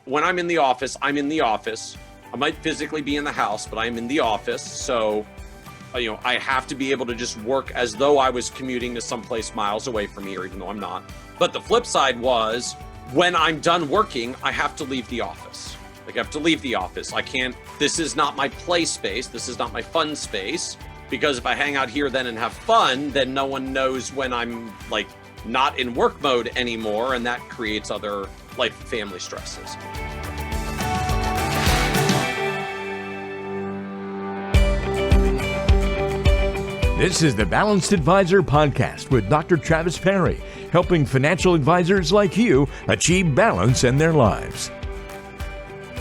when I'm in the office, I'm in the office. I might physically be in the house, but I'm in the office. So, I have to be able to just work as though I was commuting to someplace miles away from here, even though I'm not. But the flip side was, when I'm done working, I have to leave the office. I have to leave the office. I can't, this is not my play space. This is not my fun space. Because if I hang out here then and have fun, then no one knows when I'm not in work mode anymore. And that creates other family stresses. This is the Balanced Advisor Podcast with Dr. Travis Perry, helping financial advisors like you achieve balance in their lives.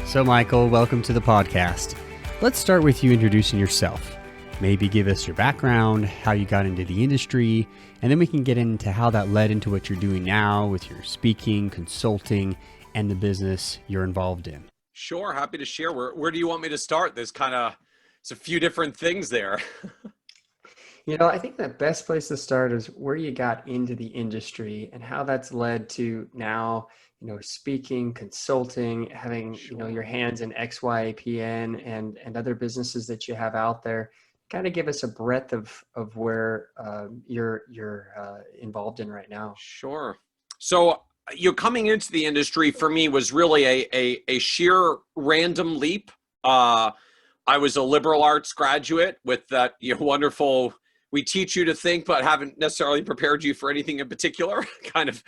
So, Michael, welcome to the podcast. Let's start with you introducing yourself. Maybe give us your background, how you got into the industry, and then we can get into how that led into what you're doing now with your speaking, consulting, and the business you're involved in. Sure, happy to share. Where do you want me to start? It's a few different things there. I think the best place to start is where you got into the industry and how that's led to now, speaking, consulting, having, your hands in XYAPN and other businesses that you have out there. Kind of give us a breadth of where you're involved in right now. Sure. So coming into the industry for me was really a sheer random leap. I was a liberal arts graduate with that wonderful, we teach you to think, but haven't necessarily prepared you for anything in particular kind of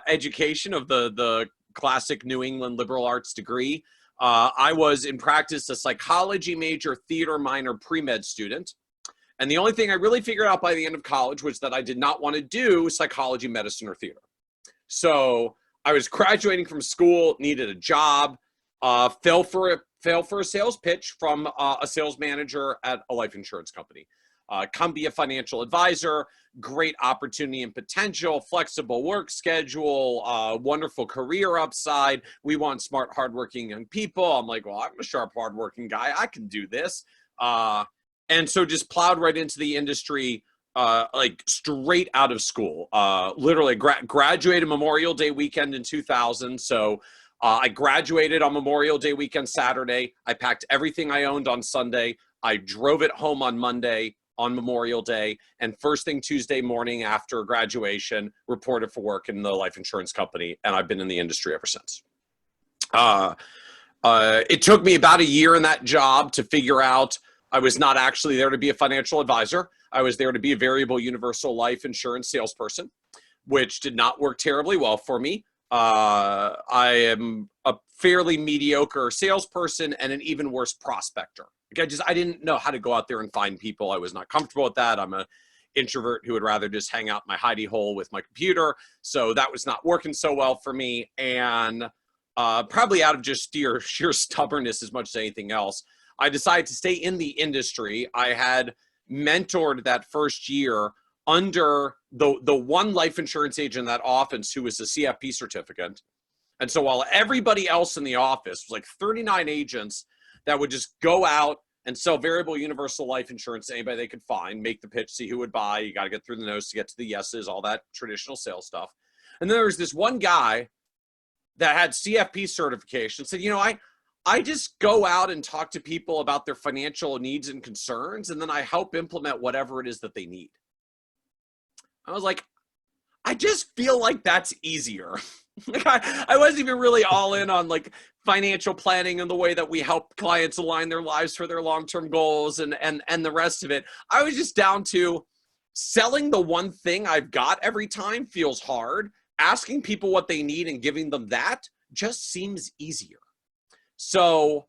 education of the classic New England liberal arts degree. I was in practice a psychology major, theater minor, pre-med student. And the only thing I really figured out by the end of college was that I did not want to do psychology, medicine, or theater. So I was graduating from school, needed a job, fell for a sales pitch from a sales manager at a life insurance company. Come be a financial advisor, great opportunity and potential, flexible work schedule, wonderful career upside. We want smart, hardworking young people. I'm like, well, I'm a sharp, hardworking guy. I can do this. And so just plowed right into the industry, straight out of school. Literally graduated Memorial Day weekend in 2000. So I graduated on Memorial Day weekend Saturday. I packed everything I owned on Sunday. I drove it home on Monday on Memorial Day, and first thing Tuesday morning after graduation, reported for work in the life insurance company, and I've been in the industry ever since. It took me about a year in that job to figure out I was not actually there to be a financial advisor. I was there to be a variable universal life insurance salesperson, which did not work terribly well for me. I am a fairly mediocre salesperson and an even worse prospector. I didn't know how to go out there and find people. I was not comfortable with that. I'm an introvert who would rather just hang out in my hidey hole with my computer. So that was not working so well for me. And probably out of just sheer stubbornness as much as anything else, I decided to stay in the industry. I had mentored that first year under the one life insurance agent in that office who was a CFP certificate. And so while everybody else in the office was 39 agents that would just go out and sell variable universal life insurance to anybody they could find, make the pitch, see who would buy. You got to get through the nose to get to the yeses, all that traditional sales stuff. And then there was this one guy that had CFP certification, said, I just go out and talk to people about their financial needs and concerns, and then I help implement whatever it is that they need. I was like, I just feel like that's easier. I wasn't even really all in on financial planning and the way that we help clients align their lives for their long-term goals and the rest of it. I was just down to selling the one thing I've got every time feels hard. Asking people what they need and giving them that just seems easier. So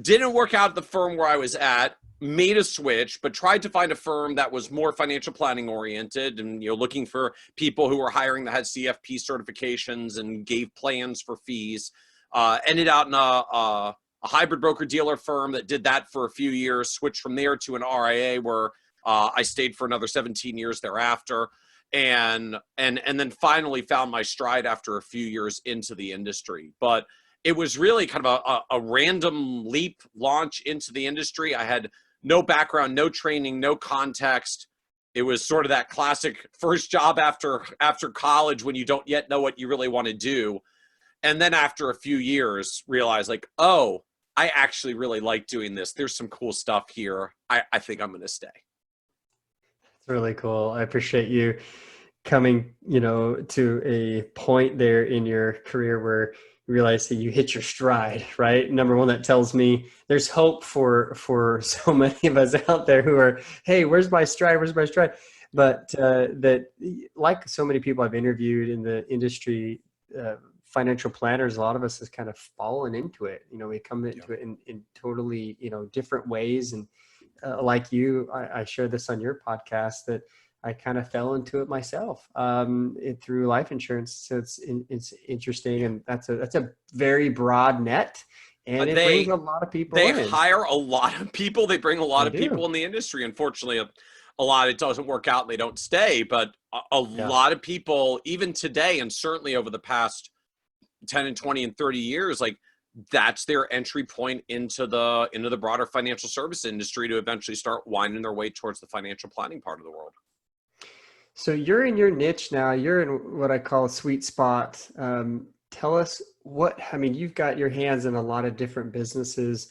didn't work out at the firm where I was at, made a switch, but tried to find a firm that was more financial planning oriented and looking for people who were hiring that had CFP certifications and gave plans for fees. Ended out in a hybrid broker dealer firm that did that for a few years, switched from there to an RIA where I stayed for another 17 years thereafter, and then finally found my stride after a few years into the industry. But it was really kind of a random leap launch into the industry. I had no background, no training, no context. It was sort of that classic first job after college when you don't yet know what you really want to do. And then after a few years, realized like, oh, I actually really like doing this. There's some cool stuff here. I think I'm going to stay. It's really cool. I appreciate you coming, to a point there in your career where you realize that you hit your stride, right? Number one, that tells me there's hope for so many of us out there who are, hey, where's my stride? Where's my stride? But that, like so many people I've interviewed in the industry, financial planners, a lot of us has kind of fallen into it. We come into it in totally, different ways. And like you, I shared this on your podcast that I kind of fell into it myself through life insurance. So it's interesting, and that's a very broad net, and it brings a lot of people. They hire a lot of people. They bring a lot of people in the industry. Unfortunately, a lot it doesn't work out and they don't stay. But a lot of people, even today, and certainly over the past 10 and 20 and 30 years, like that's their entry point into the broader financial service industry to eventually start winding their way towards the financial planning part of the world. So you're in your niche now. You're in what I call a sweet spot. Tell us you've got your hands in a lot of different businesses.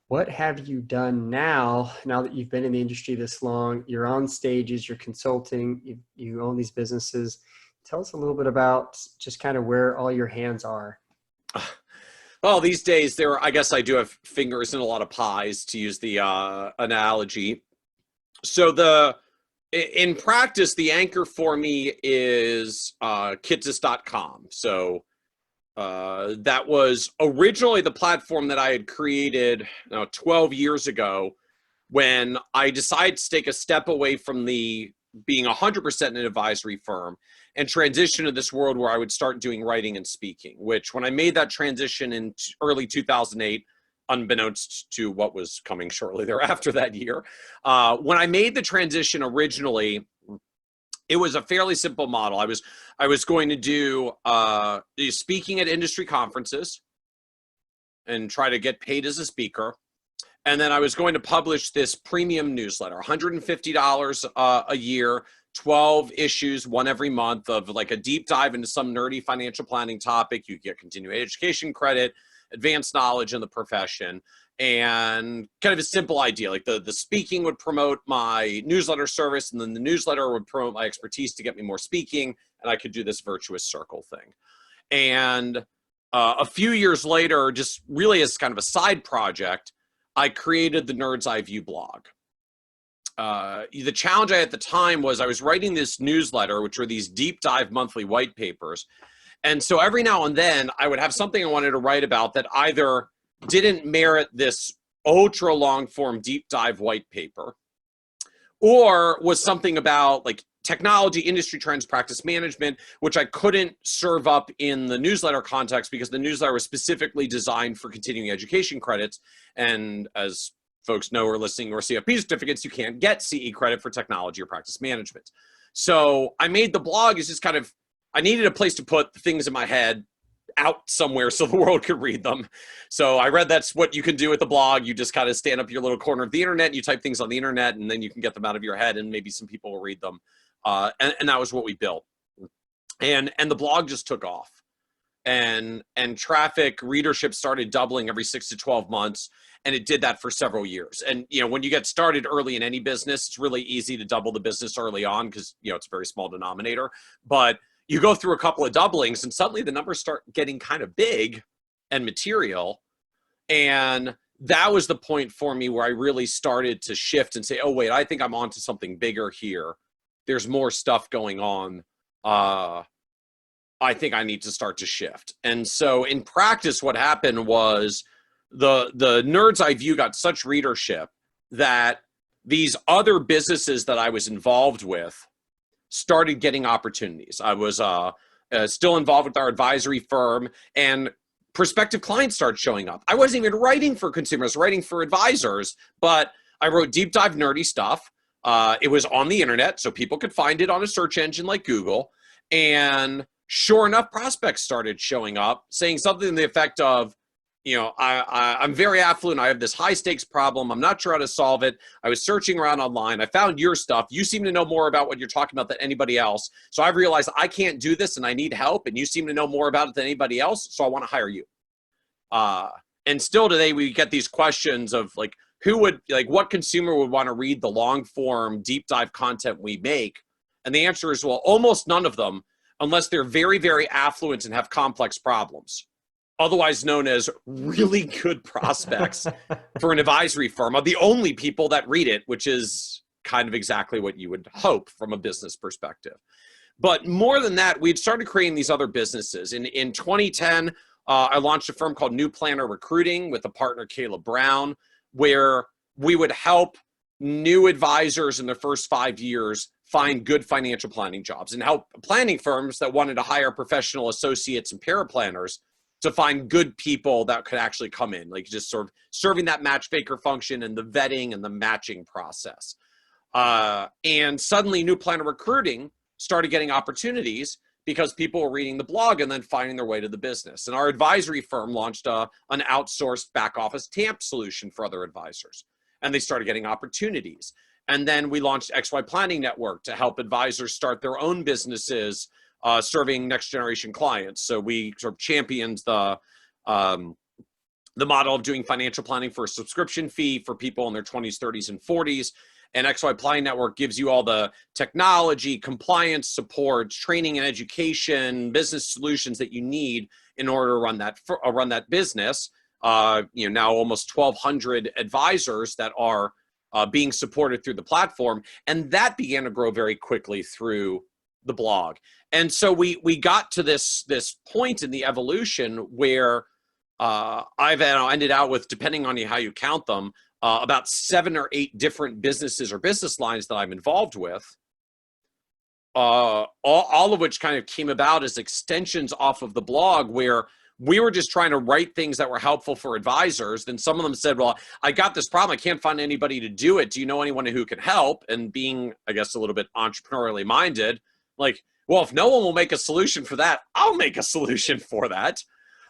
What have you done now that you've been in the industry this long? You're on stages, you're consulting, you own these businesses. Tell us a little bit about just kind of where all your hands are. Well, these days I guess I do have fingers in a lot of pies, to use the analogy. So in practice, the anchor for me is Kitces.com. So that was originally the platform that I had created 12 years ago when I decided to take a step away from being 100% an advisory firm and transition to this world where I would start doing writing and speaking, which when I made that transition in early 2008, unbeknownst to what was coming shortly thereafter that year, when I made the transition originally, it was a fairly simple model. I was going to do speaking at industry conferences and try to get paid as a speaker. And then I was going to publish this premium newsletter, $150 a year, 12 issues, one every month, of like a deep dive into some nerdy financial planning topic. You get continuing education credit, advanced knowledge in the profession, and kind of a simple idea. Like the speaking would promote my newsletter service, and then the newsletter would promote my expertise to get me more speaking, and I could do this virtuous circle thing. And a few years later, just really as kind of a side project, I created the Nerd's Eye View blog. The challenge I had at the time was I was writing this newsletter, which were these deep dive monthly white papers. And so every now and then I would have something I wanted to write about that either didn't merit this ultra long form deep dive white paper, or was something about like technology, industry trends, practice management, which I couldn't serve up in the newsletter context because the newsletter was specifically designed for continuing education credits. And as folks know or listening, or CFP certificates, you can't get CE credit for technology or practice management. So I made the blog as just kind of, I needed a place to put the things in my head out somewhere so the world could read them. So I read that's what you can do with the blog. You just kind of stand up your little corner of the internet, you type things on the internet, and then you can get them out of your head and maybe some people will read them. And that was what we built. And the blog just took off. And traffic, readership started doubling every 6 to 12 months. And it did that for several years. And, when you get started early in any business, it's really easy to double the business early on because, it's a very small denominator. But you go through a couple of doublings and suddenly the numbers start getting kind of big and material. And that was the point for me where I really started to shift and say, oh, wait, I think I'm onto something bigger here. There's more stuff going on. I think I need to start to shift. And so in practice, what happened was the Nerd's Eye View got such readership that these other businesses that I was involved with started getting opportunities. I was still involved with our advisory firm, and prospective clients started showing up. I wasn't even writing for consumers, writing for advisors, but I wrote deep dive nerdy stuff. It was on the internet, so people could find it on a search engine like Google. And sure enough, prospects started showing up saying something to the effect of, I'm very affluent. I have this high stakes problem. I'm not sure how to solve it. I was searching around online. I found your stuff. You seem to know more about what you're talking about than anybody else. So I've realized I can't do this and I need help. And you seem to know more about it than anybody else. So I want to hire you. And still today we get these questions of like, what consumer would want to read the long form deep dive content we make? And the answer is, well, almost none of them, unless they're very, very affluent and have complex problems. Otherwise known as really good prospects for an advisory firm, are the only people that read it, which is kind of exactly what you would hope from a business perspective. But more than that, we'd started creating these other businesses. In 2010, I launched a firm called New Planner Recruiting with a partner, Caleb Brown, where we would help new advisors in their first 5 years find good financial planning jobs and help planning firms that wanted to hire professional associates and paraplanners to find good people that could actually come in, like just sort of serving that matchmaker function and the vetting and the matching process. And suddenly New Planner Recruiting started getting opportunities because people were reading the blog and then finding their way to the business. And our advisory firm launched an outsourced back office TAMP solution for other advisors. And they started getting opportunities. And then we launched XY Planning Network to help advisors start their own businesses serving next generation clients. So we sort of championed the model of doing financial planning for a subscription fee for people in their 20s, 30s, and 40s. And XY Planning Network gives you all the technology, compliance support, training and education, business solutions that you need in order to run that business. Now almost 1,200 advisors that are being supported through the platform, and that began to grow very quickly through the blog. And so we got to this point in the evolution where I've ended out with, depending on how you count them, about 7 or 8 different businesses or business lines that I'm involved with, all of which kind of came about as extensions off of the blog, where we were just trying to write things that were helpful for advisors. Then some of them said, well, I got this problem. I can't find anybody to do it. Do you know anyone who can help? And being, I guess, a little bit entrepreneurially minded, like, well, if no one will make a solution for that, I'll make a solution for that.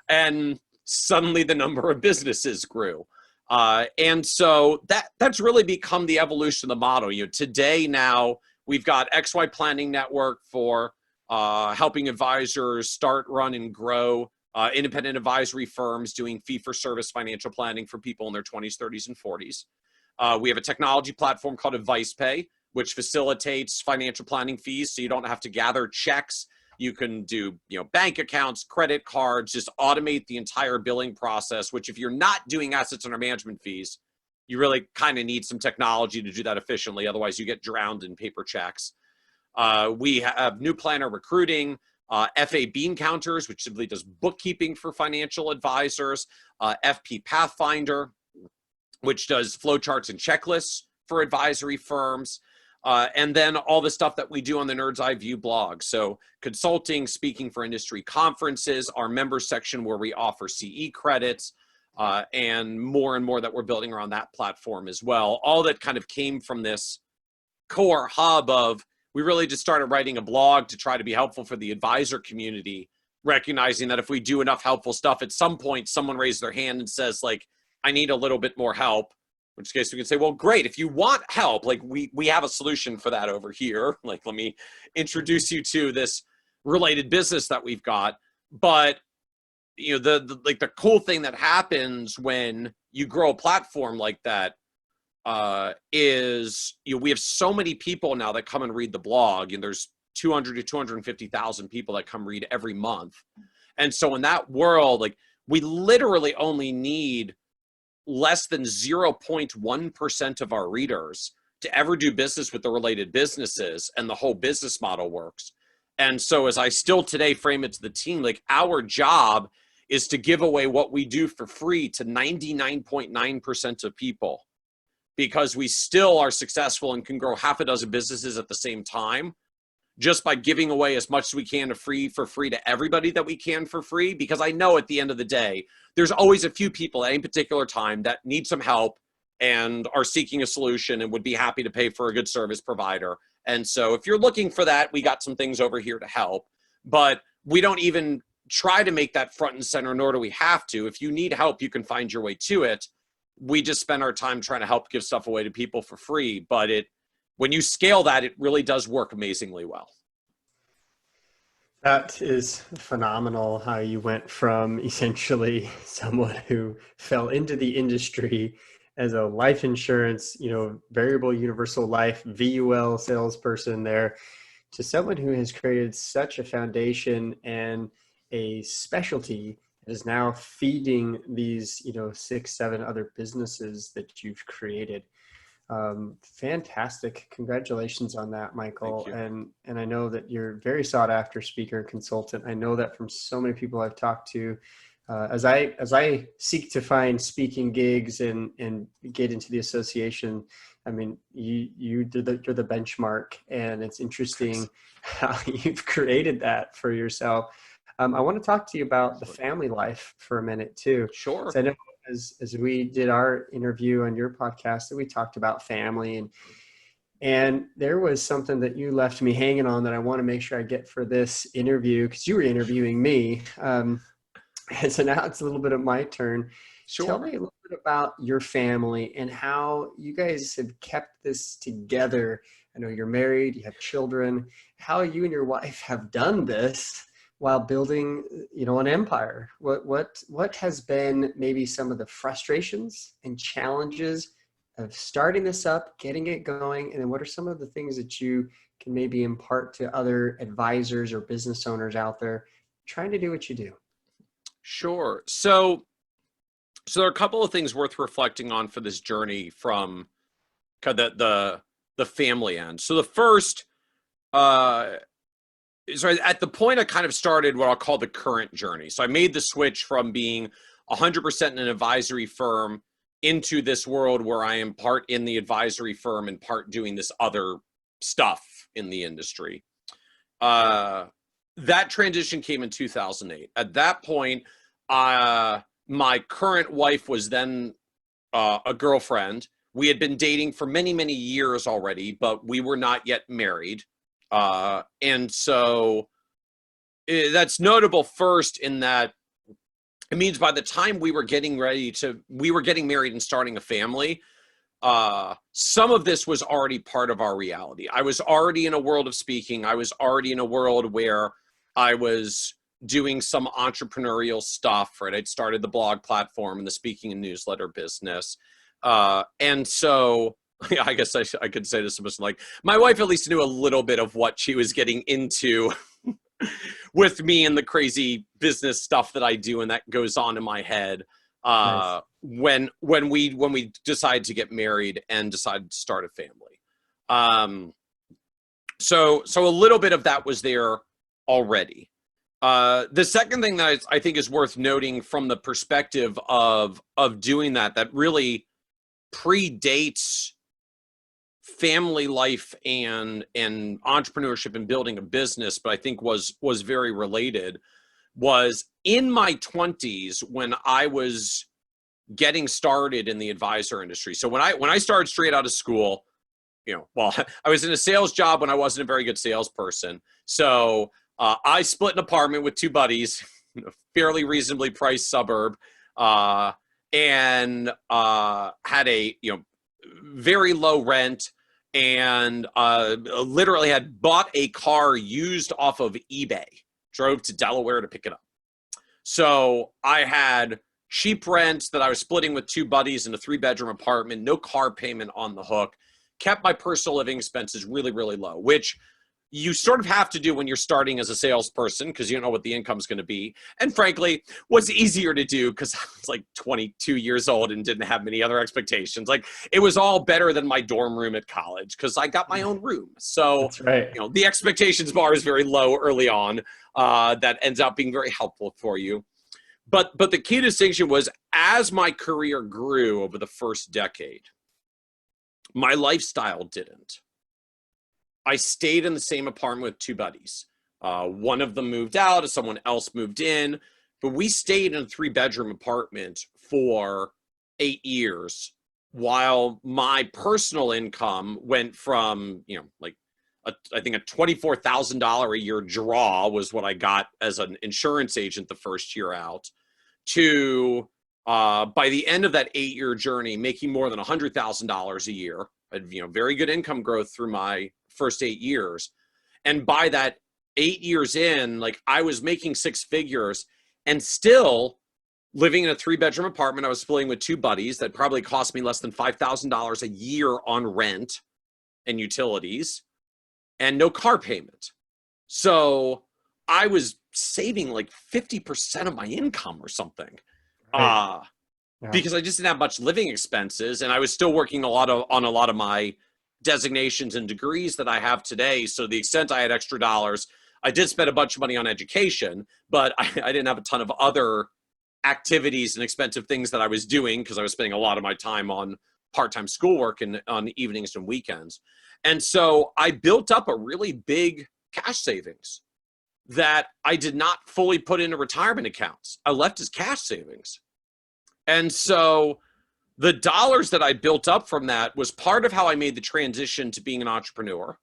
And suddenly the number of businesses grew. And so that's really become the evolution of the model. Today now we've got XY Planning Network for helping advisors start, run, and grow independent advisory firms doing fee-for-service financial planning for people in their 20s, 30s, and 40s. We have a technology platform called AdvicePay, which facilitates financial planning fees, so you don't have to gather checks. You can do bank accounts, credit cards, just automate the entire billing process, which if you're not doing assets under management fees, you really kind of need some technology to do that efficiently. Otherwise, you get drowned in paper checks. We have New Planner Recruiting, FA Bean Counters, which simply does bookkeeping for financial advisors, FP Pathfinder, which does flowcharts and checklists for advisory firms, and then all the stuff that we do on the Nerd's Eye View blog. So consulting, speaking for industry conferences, our members section where we offer CE credits, and more that we're building around that platform as well. All that kind of came from this core hub of, we really just started writing a blog to try to be helpful for the advisor community, recognizing that if we do enough helpful stuff, at some point someone raises their hand and says, like, I need a little bit more help. In which case we can say, well, great, if you want help, like we have a solution for that over here. Like, let me introduce you to this related business that we've got. But the cool thing that happens when you grow a platform like that is we have so many people now that come and read the blog, and there's 200 to 250,000 people that come read every month. And so in that world, like, we literally only need less than 0.1% of our readers to ever do business with the related businesses, and the whole business model works. And so as I still today frame it to the team, like, our job is to give away what we do for free to 99.9% of people, because we still are successful and can grow half a dozen businesses at the same time just by giving away as much as we can for free to everybody that we can for free. Because I know at the end of the day, there's always a few people at any particular time that need some help and are seeking a solution and would be happy to pay for a good service provider. And so if you're looking for that, we got some things over here to help. But we don't even try to make that front and center, nor do we have to. If you need help, you can find your way to it. We just spend our time trying to help give stuff away to people for free. But when you scale that, it really does work amazingly well. That is phenomenal how you went from essentially someone who fell into the industry as a life insurance, variable universal life, VUL salesperson there, to someone who has created such a foundation and a specialty that is now feeding these, 6, 7 other businesses that you've created. Fantastic. Congratulations on that, Michael. And I know that you're a very sought after speaker and consultant. I know that from so many people I've talked to, as I seek to find speaking gigs and get into the association. I mean, you're the benchmark, and it's interesting how you've created that for yourself. I want to talk to you about the family life for a minute too. Sure. So I know as we did our interview on your podcast that we talked about family, and there was something that you left me hanging on that I want to make sure I get for this interview, because you were interviewing me. And so now it's a little bit of my turn. Sure. Tell me a little bit about your family and how you guys have kept this together. I know you're married, you have children, how you and your wife have done this while building, an empire. What has been maybe some of the frustrations and challenges of starting this up, getting it going, and then what are some of the things that you can maybe impart to other advisors or business owners out there trying to do what you do? Sure. So there are a couple of things worth reflecting on for this journey from kind of the family end. So the first, so at the point I kind of started what I'll call the current journey. So I made the switch from being 100% in an advisory firm into this world where I am part in the advisory firm and part doing this other stuff in the industry. That transition came in 2008. At that point, my current wife was then a girlfriend. We had been dating for many, many years already, but we were not yet married. And so that's notable first in that it means by the time we were getting married and starting a family, some of this was already part of our reality. I was already in a world of speaking. I was already in a world where I was doing some entrepreneurial stuff, right? I'd started the blog platform and the speaking and newsletter business. And so I guess I could say this was like, my wife at least knew a little bit of what she was getting into with me and the crazy business stuff that I do and that goes on in my head Nice. when we decided to get married and decided to start a family. So a little bit of that was there already. The second thing that I think is worth noting from the perspective of doing that really predates family life and entrepreneurship and building a business, but I think was very related, was in my 20s when I was getting started in the advisor industry. So when I started straight out of school, I was in a sales job when I wasn't a very good salesperson. So I split an apartment with 2 buddies, fairly reasonably priced suburb, and had a very low rent, and literally had bought a car used off of eBay, drove to Delaware to pick it up. So I had cheap rent that I was splitting with 2 buddies in a 3-bedroom apartment, no car payment on the hook, kept my personal living expenses really, really low, which you sort of have to do when you're starting as a salesperson because you don't know what the income's going to be. And frankly, was easier to do because I was like 22 years old and didn't have many other expectations. Like it was all better than my dorm room at college because I got my own room. So That's right. the expectations bar is very low early on. That ends up being very helpful for you. But the key distinction was as my career grew over the first decade, my lifestyle didn't. I stayed in the same apartment with 2 buddies. One of them moved out and someone else moved in, but we stayed in a 3-bedroom apartment for 8 years while my personal income went from, like I think a $24,000 a year draw was what I got as an insurance agent the first year out, to by the end of that 8-year journey, making more than $100,000 a year. I had, very good income growth through my first 8 years. And by that 8 years in, like, I was making 6 figures and still living in a 3-bedroom apartment. I was splitting with 2 buddies that probably cost me less than $5,000 a year on rent and utilities, and no car payment. So I was saving like 50% of my income or something. Right. Because I just didn't have much living expenses, and I was still working on a lot of my designations and degrees that I have today. So to the extent I had extra dollars, I did spend a bunch of money on education, but I didn't have a ton of other activities and expensive things that I was doing, because I was spending a lot of my time on part-time schoolwork and on evenings and weekends. And so I built up a really big cash savings that I did not fully put into retirement accounts. I left as cash savings. And so the dollars that I built up from that was part of how I made the transition to being an entrepreneur,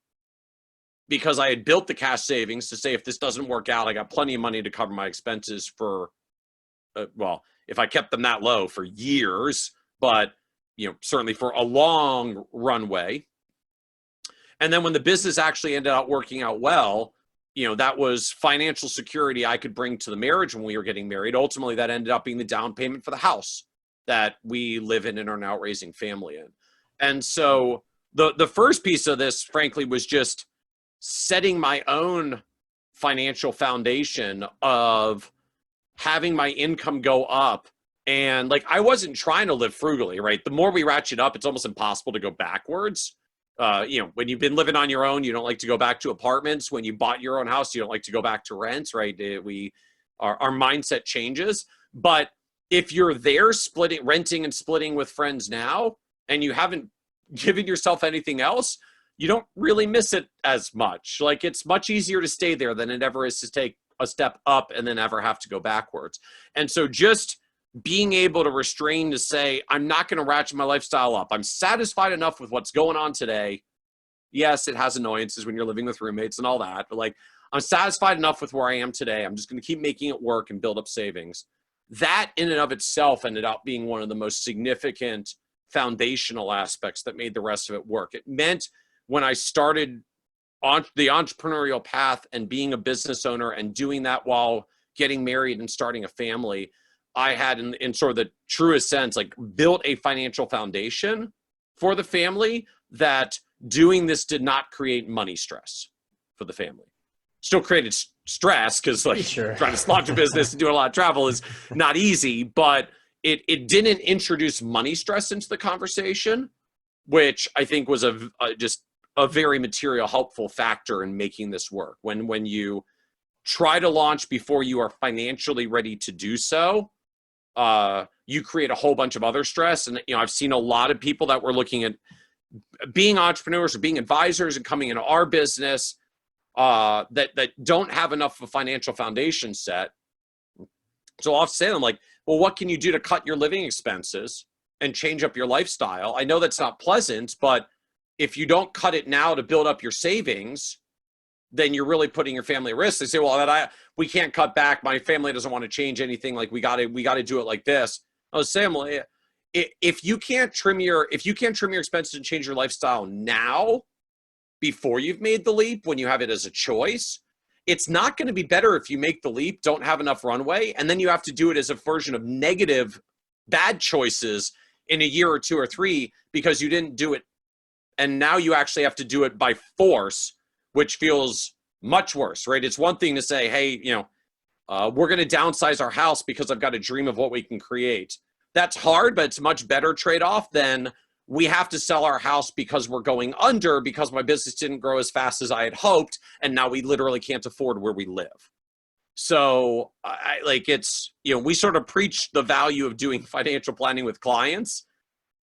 because I had built the cash savings to say, if this doesn't work out, I got plenty of money to cover my expenses for, if I kept them that low, for years, but certainly for a long runway. And then when the business actually ended up working out well, that was financial security I could bring to the marriage when we were getting married. Ultimately, that ended up being the down payment for the house that we live in and are now raising family in. And so the first piece of this, frankly, was just setting my own financial foundation of having my income go up. And like, I wasn't trying to live frugally, right? The more we ratchet up, it's almost impossible to go backwards. When you've been living on your own, you don't like to go back to apartments. When you bought your own house, you don't like to go back to rents, right? Our mindset changes. But if you're there renting and splitting with friends now, and you haven't given yourself anything else, you don't really miss it as much. Like, it's much easier to stay there than it ever is to take a step up and then ever have to go backwards. And so just being able to restrain to say, I'm not going to ratchet my lifestyle up. I'm satisfied enough with what's going on today. Yes, it has annoyances when you're living with roommates and all that, but like, I'm satisfied enough with where I am today. I'm just going to keep making it work and build up savings. That in and of itself ended up being one of the most significant foundational aspects that made the rest of it work. It meant when I started on the entrepreneurial path and being a business owner and doing that while getting married and starting a family, I had, in sort of the truest sense, like, built a financial foundation for the family that doing this did not create money stress for the family. Still created stress, because like, Sure. trying to launch a business and do a lot of travel is not easy, but it didn't introduce money stress into the conversation, which I think was just a very material, helpful factor in making this work. When you try to launch before you are financially ready to do so, you create a whole bunch of other stress. And I've seen a lot of people that were looking at being entrepreneurs or being advisors and coming into our business that don't have enough of a financial foundation set. So I'll say to them, like, well, what can you do to cut your living expenses and change up your lifestyle? I know that's not pleasant, but if you don't cut it now to build up your savings, then you're really putting your family at risk. They say, well, we can't cut back. My family doesn't want to change anything. Like, we got to do it like this. I was saying, well, if you can't trim your expenses and change your lifestyle now, before you've made the leap, when you have it as a choice, it's not going to be better if you make the leap, don't have enough runway, and then you have to do it as a version of negative, bad choices in a year or 2 or 3 because you didn't do it. And now you actually have to do it by force, which feels much worse, right? It's one thing to say, hey, we're going to downsize our house because I've got a dream of what we can create. That's hard, but it's a much better trade-off than we have to sell our house because we're going under because my business didn't grow as fast as I had hoped, and now we literally can't afford where we live. So we sort of preach the value of doing financial planning with clients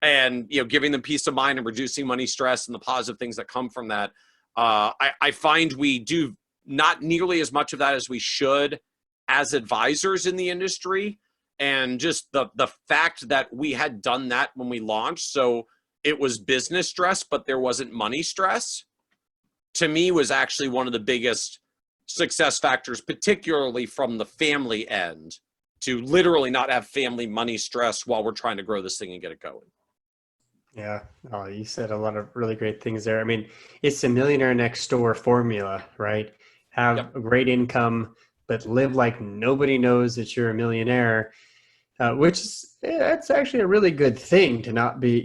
and, giving them peace of mind and reducing money stress and the positive things that come from that. I find we do not nearly as much of that as we should as advisors in the industry. And just the fact that we had done that when we launched, so it was business stress, but there wasn't money stress, to me was actually one of the biggest success factors, particularly from the family end, to literally not have family money stress while we're trying to grow this thing and get it going. Yeah. Oh, you said a lot of really great things there. I mean, it's the millionaire next door formula, right? Have Yep. a great income, but live like nobody knows that you're a millionaire, which is, that's actually a really good thing to not be,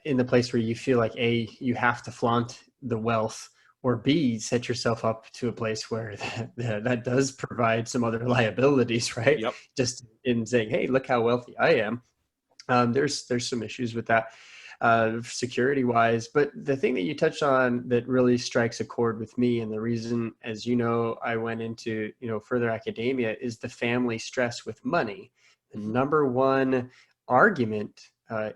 in the place where you feel like A, you have to flaunt the wealth, or B, set yourself up to a place where that does provide some other liabilities, right? Yep. Just in saying, hey, look how wealthy I am. There's some issues with that, security wise, but the thing that you touched on that really strikes a chord with me, and the reason, as you know, I went into further academia, is the family stress with money. The number one argument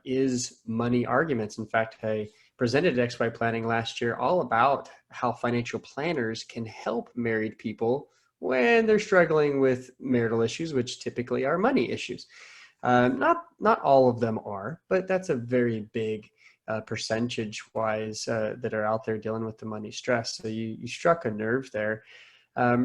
is money arguments. In fact, I presented at XY Planning last year all about how financial planners can help married people when they're struggling with marital issues, which typically are money issues. Not all of them are, but that's a very big percentage wise that are out there dealing with the money stress. So you struck a nerve there.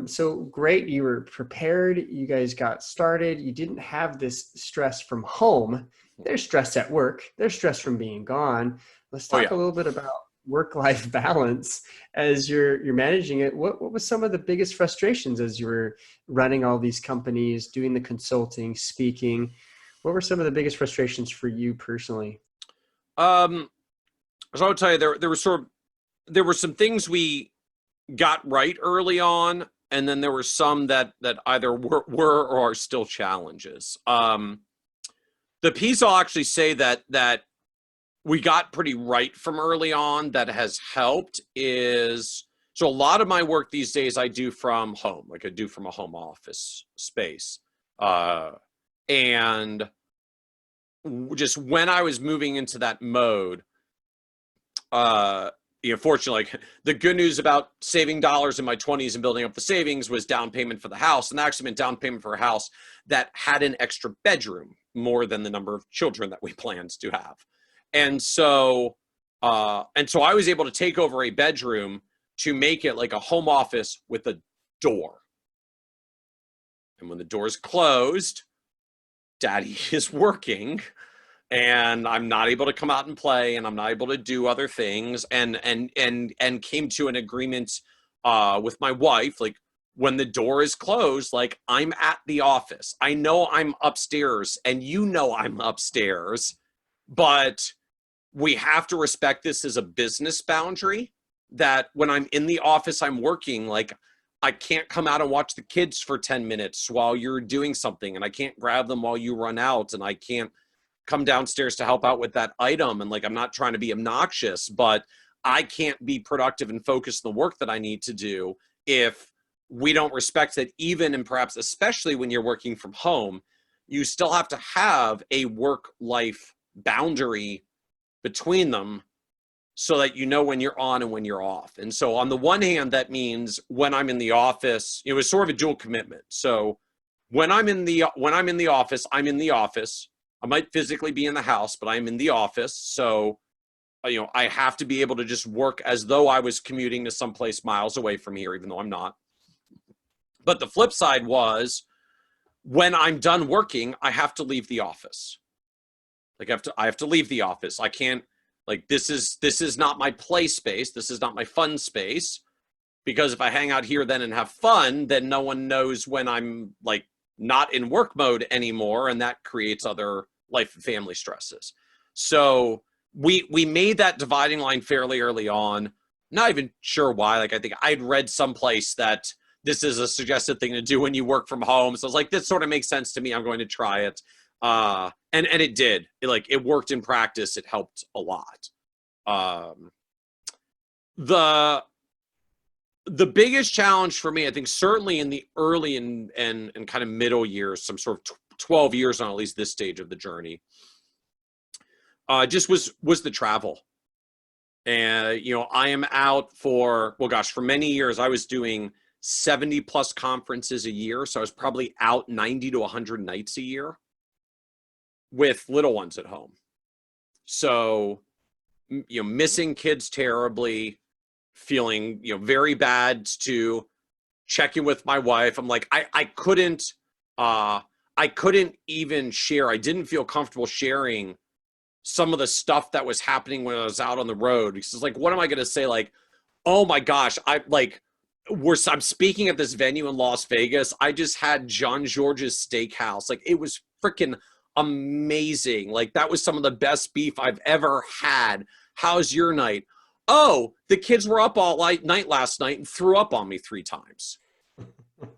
So great, you were prepared. You guys got started. You didn't have this stress from home. There's stress at work. There's stress from being gone. Let's talk a little bit about work-life balance as you're managing it. What was some of the biggest frustrations as you were running all these companies, doing the consulting, speaking? What were some of the biggest frustrations for you personally? So I would tell you there were some things we got right early on, and then there were some that either were or are still challenges. The piece I'll actually say that we got pretty right from early on that has helped is, so a lot of my work these days I do from home, like I do from a home office space. And just when I was moving into that mode, fortunately, like, the good news about saving dollars in my 20s and building up the savings was down payment for the house. And that actually meant down payment for a house that had an extra bedroom, more than the number of children that we planned to have. And so I was able to take over a bedroom to make it like a home office with a door. And when the door's closed, Daddy is working, and I'm not able to come out and play, and I'm not able to do other things, and came to an agreement with my wife, like, when the door is closed, like, I'm at the office. I know I'm upstairs, and I'm upstairs, but we have to respect this as a business boundary, that when I'm in the office, I'm working. Like, I can't come out and watch the kids for 10 minutes while you're doing something, and I can't grab them while you run out, and I can't come downstairs to help out with that item. And, like, I'm not trying to be obnoxious, but I can't be productive and focus the work that I need to do if we don't respect that. Even, and perhaps especially when you're working from home, you still have to have a work-life boundary between them, so that you know when you're on and when you're off. And so on the one hand, that means when I'm in the office, it was sort of a dual commitment. So when I'm in the office, I'm in the office. I might physically be in the house, but I'm in the office. So, I have to be able to just work as though I was commuting to someplace miles away from here, even though I'm not. But the flip side was, when I'm done working, I have to leave the office. Like, I have to leave the office. I can't, like, this is not my play space. This is not my fun space, because if I hang out here then and have fun, then no one knows when I'm, like, not in work mode anymore. And that creates other life and family stresses. So we made that dividing line fairly early on. Not even sure why. Like, I think I'd read someplace that this is a suggested thing to do when you work from home. So I was like, this sort of makes sense to me. I'm going to try it. And it did. It worked in practice. It helped a lot. The biggest challenge for me, I think, certainly in the early and kind of middle years, some sort of 12 years on at least this stage of the journey, just was the travel. And, I am out for many years. I was doing 70 plus conferences a year. So I was probably out 90 to 100 nights a year with little ones at home. So, missing kids terribly, feeling, very bad, to check in with my wife. I'm like, I couldn't even share. I didn't feel comfortable sharing some of the stuff that was happening when I was out on the road, because it's like, what am I going to say? Like, oh my gosh, I'm speaking at this venue in Las Vegas. I just had John George's Steakhouse. Like, it was freaking amazing. Like, that was some of the best beef I've ever had. How's your night? Oh, the kids were up all night last night and threw up on me 3 times.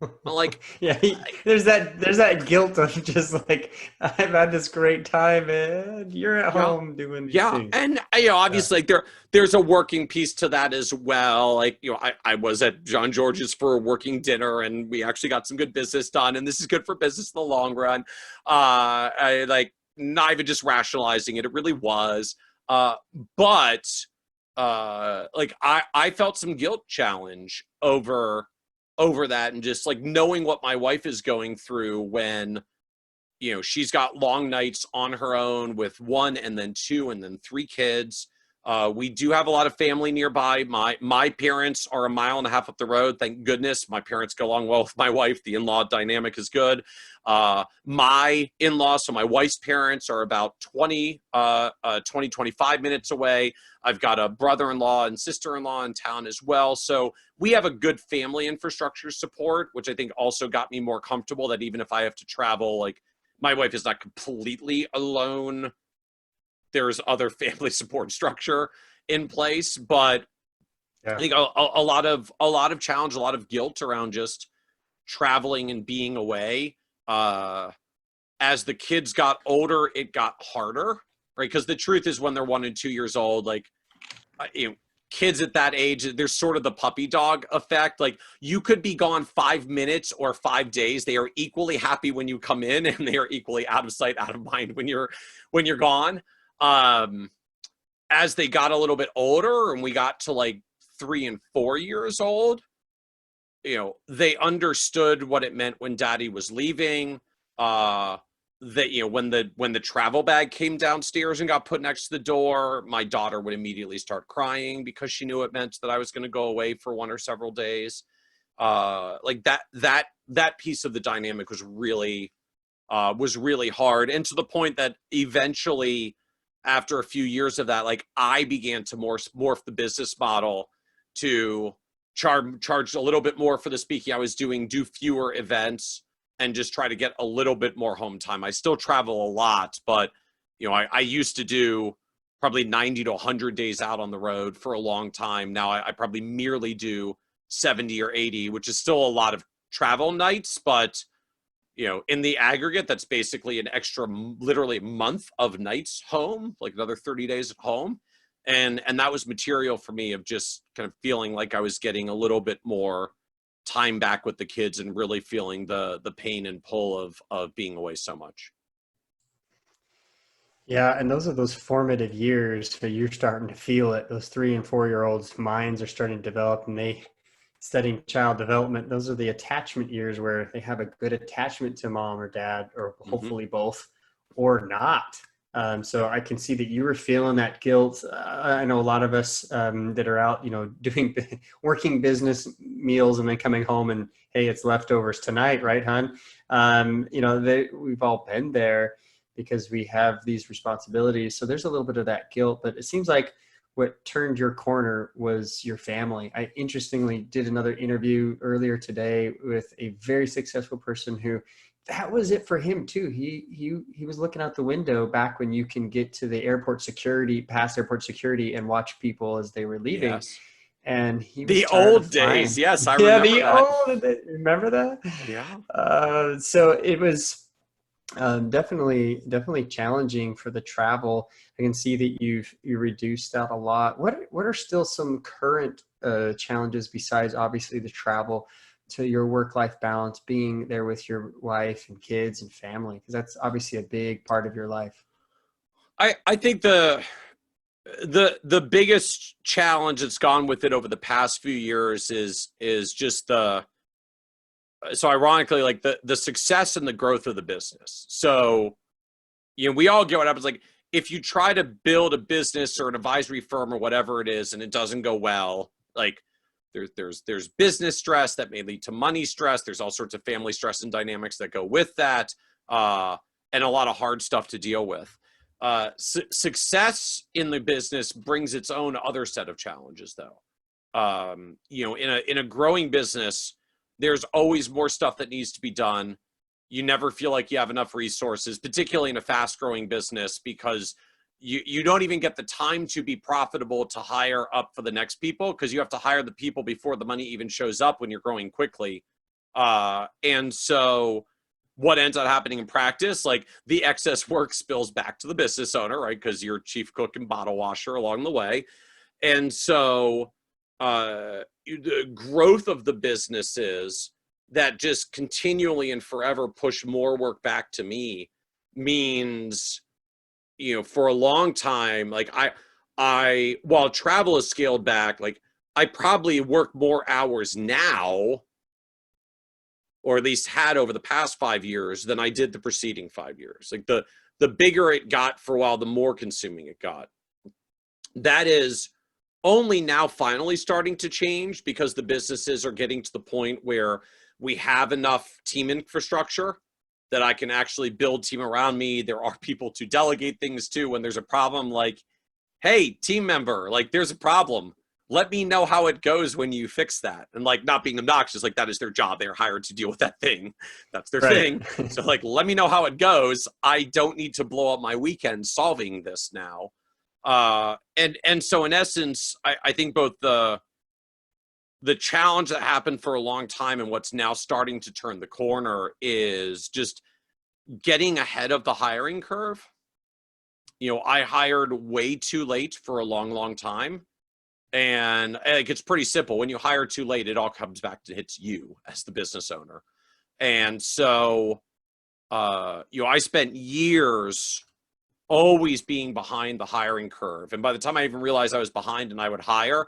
I'm like, yeah, there's that guilt of just like, I've had this great time and you're at home doing these things. And obviously, like, there's a working piece to that as well. Like, I was at John George's for a working dinner, and we actually got some good business done, and this is good for business in the long run. I like, not even just rationalizing it, it really was. But like, I felt some guilt challenge over that, and just like knowing what my wife is going through when she's got long nights on her own with 1 and then 2 and then 3 kids. We do have a lot of family nearby. My parents are 1.5 miles up the road. Thank goodness. My parents go along well with my wife. The in-law dynamic is good. My in-laws, so my wife's parents, are about 25 minutes away. I've got a brother-in-law and sister-in-law in town as well. So we have a good family infrastructure support, which I think also got me more comfortable that even if I have to travel, like, my wife is not completely alone. There's other family support structure in place, but I think a lot of challenge, a lot of guilt around just traveling and being away. As the kids got older, it got harder, right? Because the truth is, when they're 1 and 2 years old, like, kids at that age, there's sort of the puppy dog effect. Like, you could be gone 5 minutes or 5 days. They are equally happy when you come in, and they are equally out of sight, out of mind when you're gone. As they got a little bit older and we got to like 3 and 4 years old, they understood what it meant when daddy was leaving. That, when the travel bag came downstairs and got put next to the door, my daughter would immediately start crying because she knew it meant that I was going to go away for 1 or several days. Like, that piece of the dynamic was really hard. And to the point that eventually, after a few years of that, like, I began to morph the business model to charge a little bit more for the speaking I was doing, do fewer events, and just try to get a little bit more home time. I still travel a lot, but I used to do probably 90 to 100 days out on the road for a long time. Now I probably merely do 70 or 80, which is still a lot of travel nights, but in the aggregate, that's basically an extra literally month of nights home, like another 30 days at home. And that was material for me of just kind of feeling like I was getting a little bit more time back with the kids and really feeling the pain and pull of being away so much. Yeah, and those are those formative years. So you're starting to feel it. Those 3 and 4-year-olds' minds are starting to develop, and they studying child development. Those are the attachment years where they have a good attachment to mom or dad, or hopefully both, or not. So I can see that you were feeling that guilt. I know a lot of us that are out, doing working business meals and then coming home and, hey, it's leftovers tonight, right, hon? We've all been there because we have these responsibilities. So there's a little bit of that guilt, but it seems like what turned your corner was your family. I interestingly did another interview earlier today with a very successful person who, that was it for him too. He was looking out the window back when you can get to the past airport security and watch people as they were leaving. Yes. And he was the old days. Yes, I remember that. Remember that? Yeah. So it was definitely challenging for the travel. I can see that you reduced that a lot. What are still some current challenges besides obviously the travel to your work-life balance, being there with your wife and kids and family? Because that's obviously a big part of your life. I think the biggest challenge that's gone with it over the past few years is just so ironically, like the success and the growth of the business. So, we all get what happens. Like, if you try to build a business or an advisory firm or whatever it is, and it doesn't go well, Like there's business stress that may lead to money stress. There's all sorts of family stress and dynamics that go with that, and a lot of hard stuff to deal with. Success in the business brings its own other set of challenges, though. In a growing business, there's always more stuff that needs to be done. You never feel like you have enough resources, particularly in a fast growing business, because you don't even get the time to be profitable to hire up for the next people, because you have to hire the people before the money even shows up when you're growing quickly. And so what ends up happening in practice, like the excess work spills back to the business owner, right? Because you're chief cook and bottle washer along the way. And so the growth of the businesses that just continually and forever push more work back to me means, for a long time, like I while travel is scaled back, like I probably work more hours now, or at least had over the past 5 years, than I did the preceding 5 years. Like the bigger it got for a while, the more consuming it got. That is only now finally starting to change, because the businesses are getting to the point where we have enough team infrastructure that I can actually build team around me. There are people to delegate things to when there's a problem, like, hey, team member, like there's a problem. Let me know how it goes when you fix that. And like not being obnoxious, like that is their job. They're hired to deal with that thing. That's their thing. So like, let me know how it goes. I don't need to blow up my weekend solving this now. And so in essence, I think both the challenge that happened for a long time and what's now starting to turn the corner is just getting ahead of the hiring curve. I hired way too late for a long, long time. And like, it's pretty simple. When you hire too late, it all comes back to hits you as the business owner. And so, I spent years always being behind the hiring curve. And by the time I even realized I was behind and I would hire,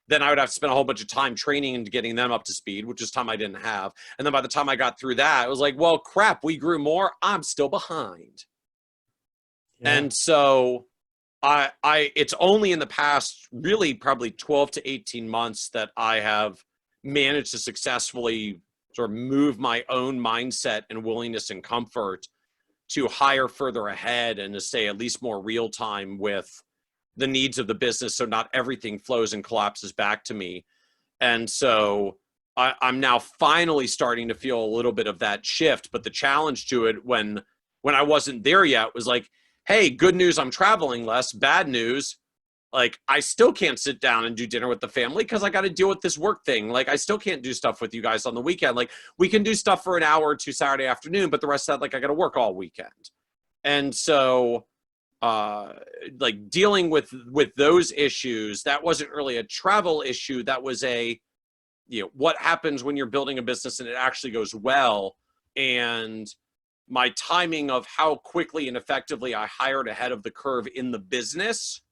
then I would have to spend a whole bunch of time training and getting them up to speed, which is time I didn't have. And then by the time I got through that, it was like, well, crap, we grew more. I'm still behind. Yeah. And so it's only in the past really probably 12 to 18 months that I have managed to successfully sort of move my own mindset and willingness and comfort to hire further ahead and to stay at least more real time with the needs of the business, so not everything flows and collapses back to me. And so I'm now finally starting to feel a little bit of that shift. But the challenge to it when I wasn't there yet was like, hey, good news, I'm traveling less. Bad news, like I still can't sit down and do dinner with the family because I got to deal with this work thing. Like I still can't do stuff with you guys on the weekend. Like we can do stuff for an hour or two Saturday afternoon, but the rest of that, like I got to work all weekend. And so like dealing with those issues, that wasn't really a travel issue. That was what happens when you're building a business and it actually goes well. And my timing of how quickly and effectively I hired ahead of the curve in the business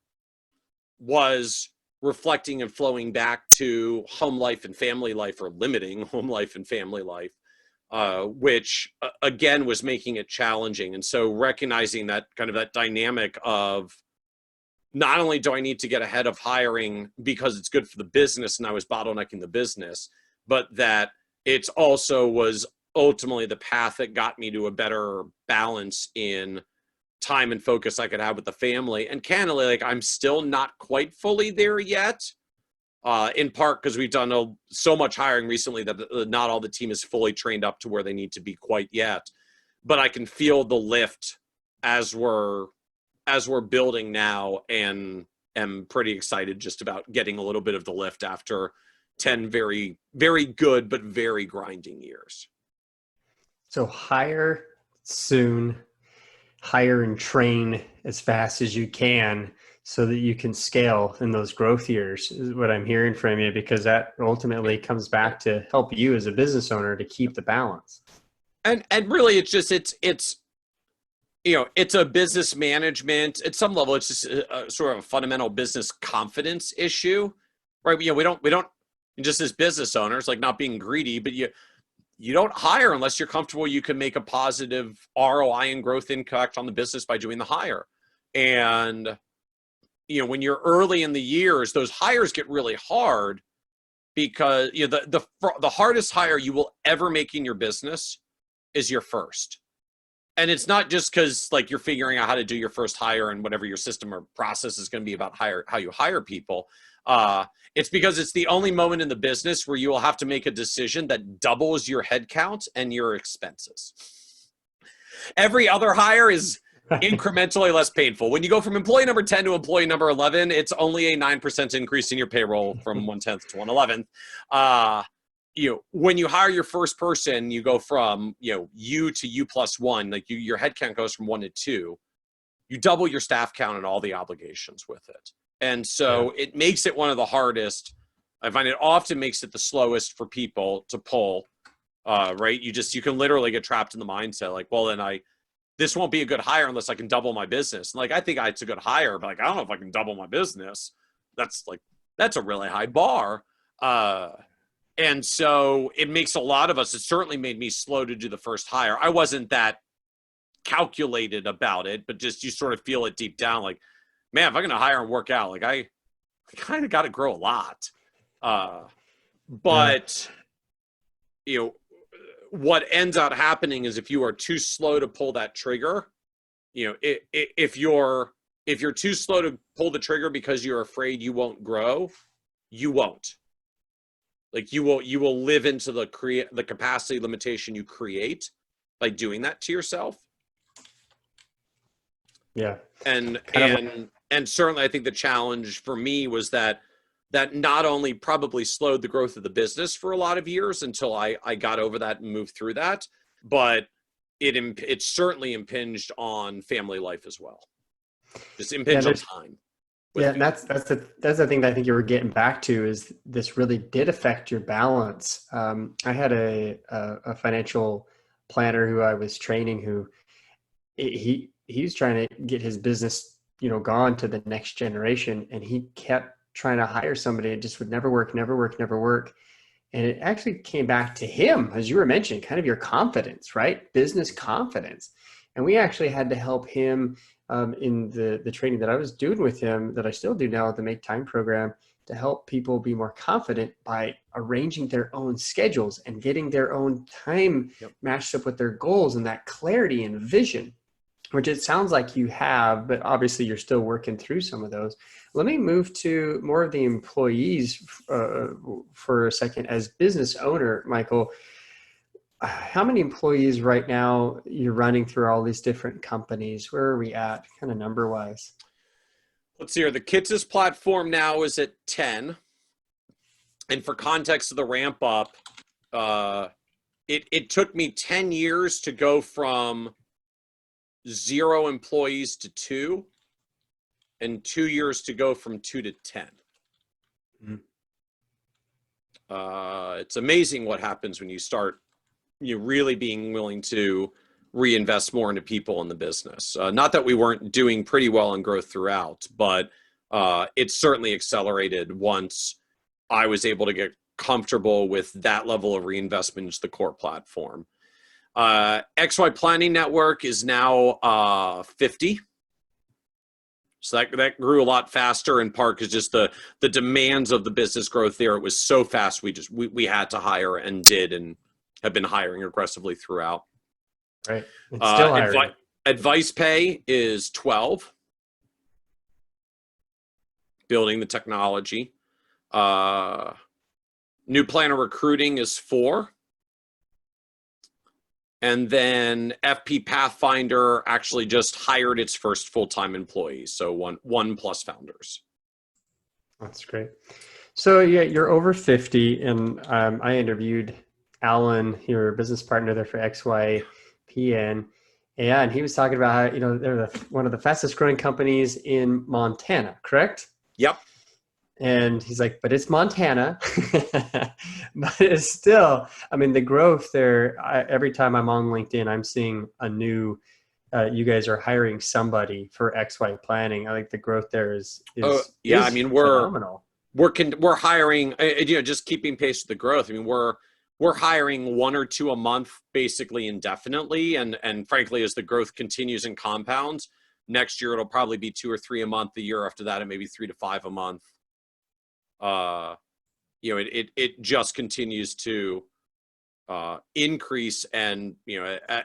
was reflecting and flowing back to home life and family life, or limiting home life and family life, which again was making it challenging. And so recognizing that kind of that dynamic of not only do I need to get ahead of hiring because it's good for the business and I was bottlenecking the business, but that it's also was ultimately the path that got me to a better balance in time and focus I could have with the family. And candidly, like I'm still not quite fully there yet, in part because we've done so much hiring recently that not all the team is fully trained up to where they need to be quite yet. But I can feel the lift as we're building now, and am pretty excited just about getting a little bit of the lift after 10 very, very good but very grinding years. So hire soon, hire and train as fast as you can so that you can scale in those growth years is what I'm hearing from you, because that ultimately comes back to help you as a business owner to keep the balance. And really it's it's a business management at some level. It's just a sort of a fundamental business confidence issue, right? We don't just as business owners, like not being greedy, but you don't hire unless you're comfortable you can make a positive ROI and growth impact on the business by doing the hire. And, when you're early in the years, those hires get really hard because the hardest hire you will ever make in your business is your first. And it's not just because like you're figuring out how to do your first hire and whatever your system or process is going to be about how you hire people. It's because it's the only moment in the business where you will have to make a decision that doubles your headcount and your expenses. Every other hire is incrementally less painful. When you go from employee number 10 to employee number 11, it's only a 9% increase in your payroll from 1/10 to 1/11. When you hire your first person, you go from, you to you plus one, like your headcount goes from 1 to 2. You double your staff count and all the obligations with it. And so it makes it one of the hardest. I find it often makes it the slowest for people to pull, right? You can literally get trapped in the mindset like, well, then this won't be a good hire unless I can double my business. And like, I think it's a good hire, but like, I don't know if I can double my business. That's a really high bar. And so it makes a lot of us, it certainly made me slow to do the first hire. I wasn't that calculated about it, but just you sort of feel it deep down like, man, if I'm going to hire and work out, like I kind of got to grow a lot. But what ends up happening is if you are too slow to pull that trigger, if you're too slow to pull the trigger because you're afraid you won't grow, you won't. Like you will live into the capacity limitation you create by doing that to yourself. Yeah. And certainly I think the challenge for me was that not only probably slowed the growth of the business for a lot of years until I got over that and moved through that, but it certainly impinged on family life as well. Just impinged on time. Yeah, and that's the thing that I think you were getting back to is this really did affect your balance. I had a financial planner who I was training who he was trying to get his business, gone to the next generation, and he kept trying to hire somebody. It just would never work. And it actually came back to him, as you were mentioning, kind of your confidence, right? Business confidence. And we actually had to help him in the training that I was doing with him, that I still do now at the Make Time program, to help people be more confident by arranging their own schedules and getting their own time matched up with their goals and that clarity and vision, which it sounds like you have, but obviously you're still working through some of those. Let me move to more of the employees for a second. As business owner, Michael, how many employees right now you're running through all these different companies? Where are we at kind of number wise? Let's see here. The Kitces platform now is at 10. And for context of the ramp up, it took me 10 years to go from 0 employees to 2, and 2 years to go from 2 to 10. It's amazing what happens when you start really being willing to reinvest more into people in the business. Not that we weren't doing pretty well in growth throughout, but it certainly accelerated once I was able to get comfortable with that level of reinvestment into the core platform. XY Planning Network is now 50. So that grew a lot faster, in part because just the demands of the business growth there. It was so fast. We had to hire and did, and have been hiring aggressively throughout. Right. It's still hiring. Advice Pay is 12. Building the technology. New Planner Recruiting is 4. And then FP Pathfinder actually just hired its first full-time employee. So one plus founders. That's great. So yeah, you're over 50, and I interviewed Alan, your business partner there for XYPN. Yeah, and he was talking about how, they're one of the fastest growing companies in Montana, correct? Yep. And he's like, but it's Montana, but it's still, the growth there, every time I'm on LinkedIn, I'm seeing a new, you guys are hiring somebody for XY Planning. I think the growth there is phenomenal. We're hiring, just keeping pace with the growth. We're hiring 1 or 2 a month, basically indefinitely. And frankly, as the growth continues and compounds, next year, it'll probably be 2 or 3 a month. The year after that, it may be 3 to 5 a month. it just continues to increase. And,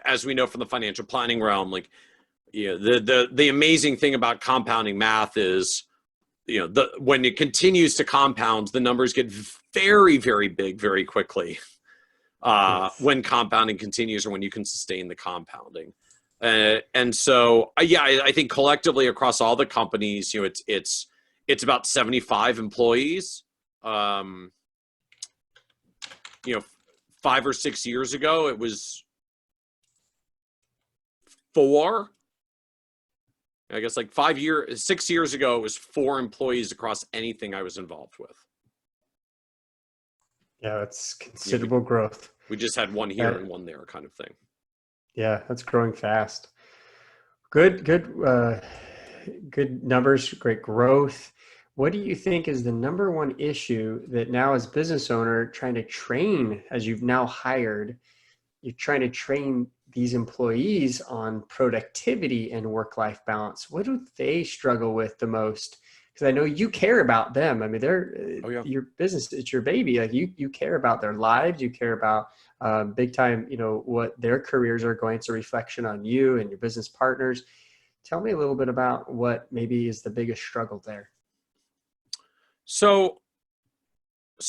as we know from the financial planning realm, like, the amazing thing about compounding math is, when it continues to compound, the numbers get very, very big very quickly. Yes. When compounding continues, or when you can sustain the compounding. And so, I think collectively across all the companies, it's about 75 employees. 5 or 6 years ago, it was 4. I guess like 6 years ago, it was 4 employees across anything I was involved with. Yeah, that's considerable growth. We just had one here and one there kind of thing. Yeah, that's growing fast. Good numbers, great growth. What do you think is the number one issue that now as business owner trying to train, as you've now hired, you're trying to train these employees on productivity and work-life balance? What do they struggle with the most? Because I know you care about them. I mean, they're your business, it's your baby. Like you care about their lives, you care about big time, what their careers are going. It's a reflection on you and your business partners. Tell me a little bit about what maybe is the biggest struggle there. So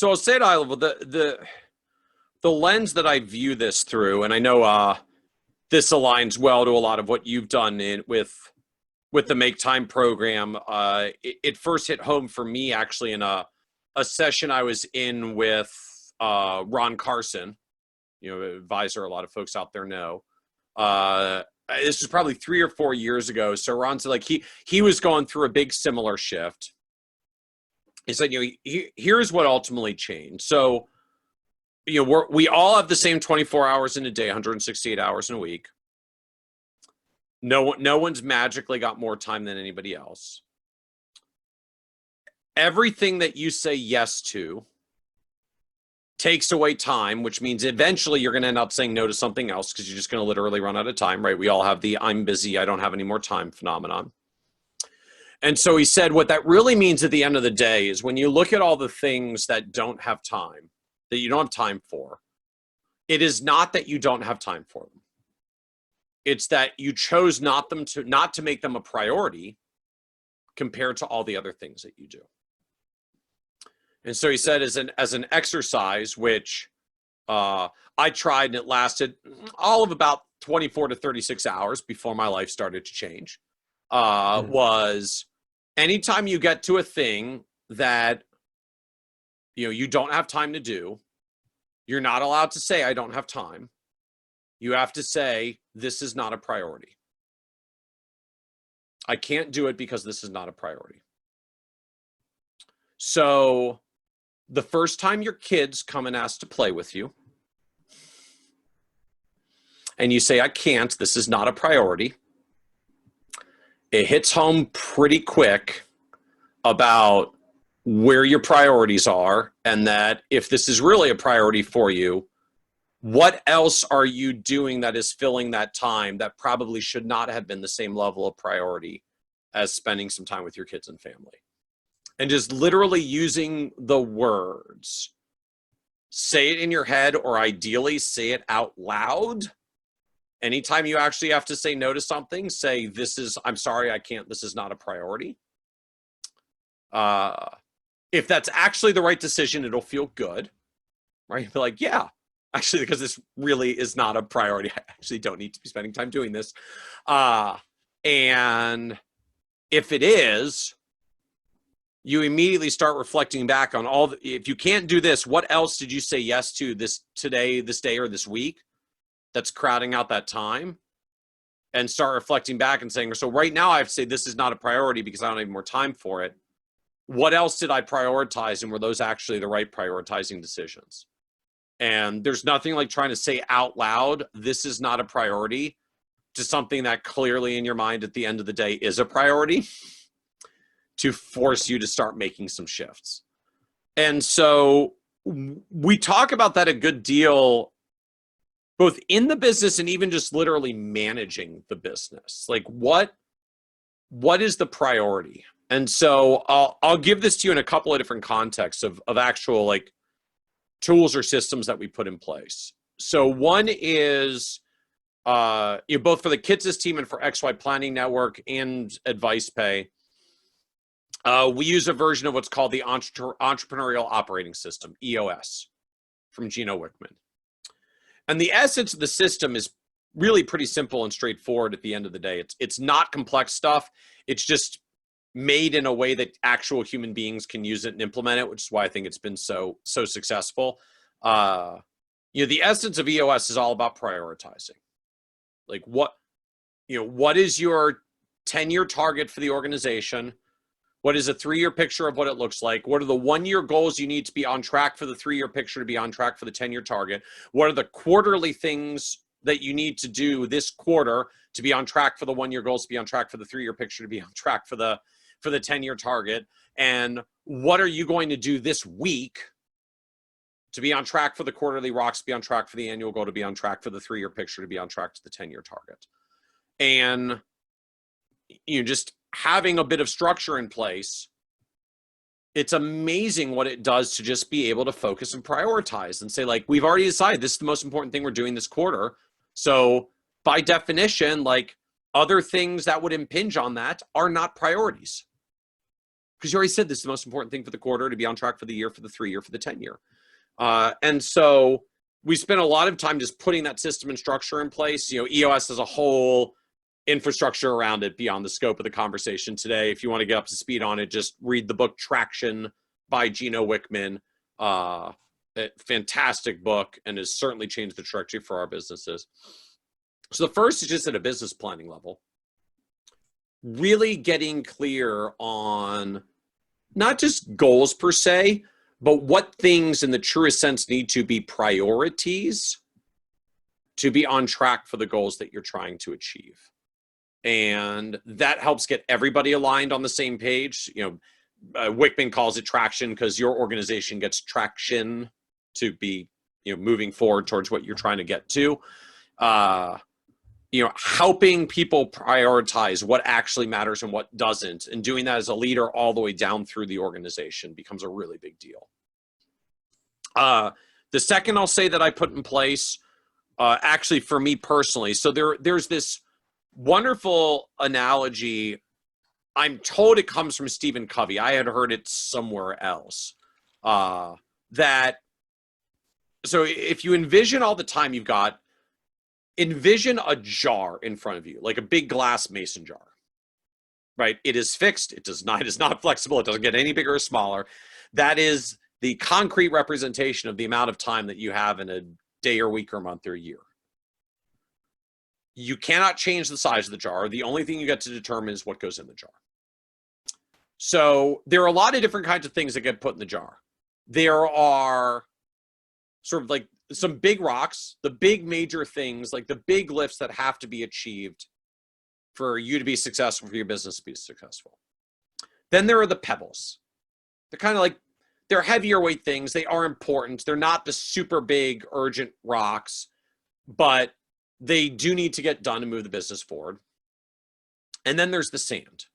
I'll say at eye level, the lens that I view this through, and I know this aligns well to a lot of what you've done with the Make Time program. It first hit home for me actually in a session I was in with Ron Carson, advisor a lot of folks out there know. This was probably 3 or 4 years ago. So Ron said, like, he was going through a big similar shift. He said, here's what ultimately changed. So, we all have the same 24 hours in a day, 168 hours in a week. No one's magically got more time than anybody else. Everything that you say yes to takes away time, which means eventually you're going to end up saying no to something else because you're just going to literally run out of time, right? We all have the I'm busy, I don't have any more time phenomenon. And so he said, what that really means at the end of the day is when you look at all the things that don't have time, that you don't have time for, it is not that you don't have time for them. It's that you chose not to make them a priority compared to all the other things that you do. And so he said, as an exercise, which I tried, and it lasted all of about 24 to 36 hours before my life started to change, was anytime you get to a thing that you don't have time to do, you're not allowed to say, I don't have time. You have to say, this is not a priority. I can't do it because this is not a priority. So the first time your kids come and ask to play with you, and you say, I can't, this is not a priority, it hits home pretty quick about where your priorities are, and that if this is really a priority for you, what else are you doing that is filling that time that probably should not have been the same level of priority as spending some time with your kids and family? And just literally using the words, say it in your head, or ideally say it out loud. Anytime you actually have to say no to something, say, I'm sorry, I can't, this is not a priority. If that's actually the right decision, it'll feel good, right? You'll be like, yeah, actually, because this really is not a priority. I actually don't need to be spending time doing this. And if it is, you immediately start reflecting back on if you can't do this, what else did you say yes to this day, or this week that's crowding out that time? And start reflecting back and saying, so right now I have to say this is not a priority because I don't have more time for it. What else did I prioritize, and were those actually the right prioritizing decisions? And there's nothing like trying to say out loud, this is not a priority, to something that clearly in your mind at the end of the day is a priority, to force you to start making some shifts. And so we talk about that a good deal, both in the business and even just literally managing the business. Like what is the priority? And so I'll give this to you in a couple of different contexts of actual like tools or systems that we put in place. So one is both for the Kitces team and for XY Planning Network and Advice Pay, we use a version of what's called the Entrepreneurial Operating System, EOS, from Gino Wickman. And the essence of the system is really pretty simple and straightforward at the end of the day. It's not complex stuff. It's just made in a way that actual human beings can use it and implement it, which is why I think it's been so successful. The essence of EOS is all about prioritizing. Like what is your 10-year target for the organization? What is a 3-year picture of what it looks like? What are the 1-year goals you need to be on track for the 3-year picture to be on track for the 10-year target? What are the quarterly things that you need to do this quarter to be on track for the 1-year goals, to be on track for the 3-year picture, to be on track for the 10-year target? And what are you going to do this week to be on track for the quarterly rocks, to be on track for the annual goal, to be on track for the 3-year picture, to be on track to the 10-year target? And just having a bit of structure in place, it's amazing what it does to just be able to focus and prioritize and say, like, we've already decided this is the most important thing we're doing this quarter. So by definition, like, other things that would impinge on that are not priorities. Because you already said this is the most important thing for the quarter, to be on track for the year, for the 3-year, for the 10-year. And so we spent a lot of time just putting that system and structure in place. EOS as a whole, infrastructure around it beyond the scope of the conversation today. If you want to get up to speed on it, just read the book Traction by Gino Wickman. Fantastic book, and has certainly changed the trajectory for our businesses. So the first is just at a business planning level, really getting clear on not just goals per se, but what things in the truest sense need to be priorities to be on track for the goals that you're trying to achieve. And that helps get everybody aligned on the same page. Wickman calls it traction because your organization gets traction to be, moving forward towards what you're trying to get to. Helping people prioritize what actually matters and what doesn't, and doing that as a leader all the way down through the organization becomes a really big deal. The second I'll say that I put in place, actually for me personally, so there's this wonderful analogy. I'm told it comes from Stephen Covey. I had heard it somewhere else. So if you envision all the time envision a jar in front of you, like a big glass mason jar, right? It is fixed. It is not flexible. It doesn't get any bigger or smaller. That is the concrete representation of the amount of time that you have in a day or week or month or year. You cannot change the size of the jar. The only thing you get to determine is what goes in the jar. So there are a lot of different kinds of things that get put in the jar. There are sort of like some big rocks, the big major things, like the big lifts that have to be achieved for you to be successful, for your business to be successful. Then there are the pebbles. They're kind of like, they're heavier weight things. They are important. They're not the super big, urgent rocks, but they do need to get done to move the business forward. And then there's the sand,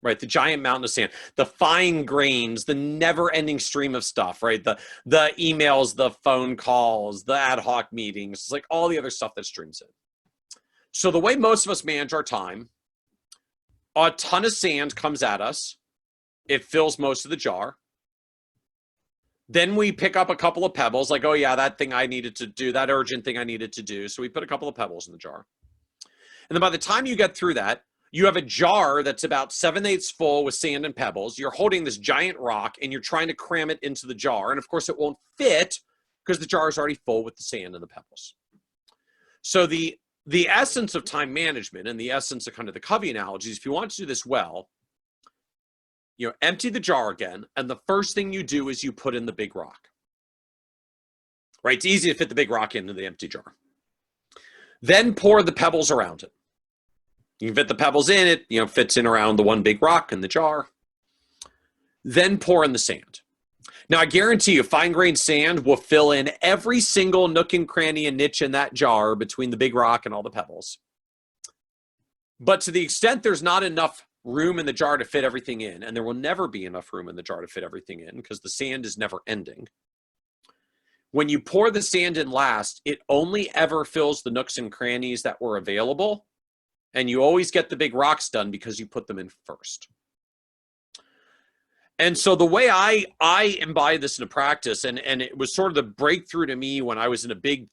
right? The giant mountain of sand, the fine grains, the never-ending stream of stuff, right? The emails, the phone calls, the ad hoc meetings, it's like all the other stuff that streams in. So the way most of us manage our time, a ton of sand comes at us. It fills most of the jar. Then we pick up a couple of pebbles, like, oh yeah, that thing I needed to do, that urgent thing I needed to do. So we put a couple of pebbles in the jar. And then by the time you get through that, you have a jar that's about 7/8 full with sand and pebbles. You're holding this giant rock and you're trying to cram it into the jar. And of course it won't fit because the jar is already full with the sand and the pebbles. So the essence of time management and the essence of kind of the Covey analogies, if you want to do this well, empty the jar again, and the first thing you do is you put in the big rock. Right? It's easy to fit the big rock into the empty jar. Then pour the pebbles around it. You can fit the pebbles in, it fits in around the one big rock in the jar. Then pour in the sand. Now, I guarantee you, fine-grained sand will fill in every single nook and cranny and niche in that jar between the big rock and all the pebbles. But to the extent there's not enough room in the jar to fit everything in, and there will never be enough room in the jar to fit everything in because the sand is never ending. When you pour the sand in last, it only ever fills the nooks and crannies that were available, and you always get the big rocks done because you put them in first. And so the way I embody this into practice, and it was sort of the breakthrough to me when I was in a big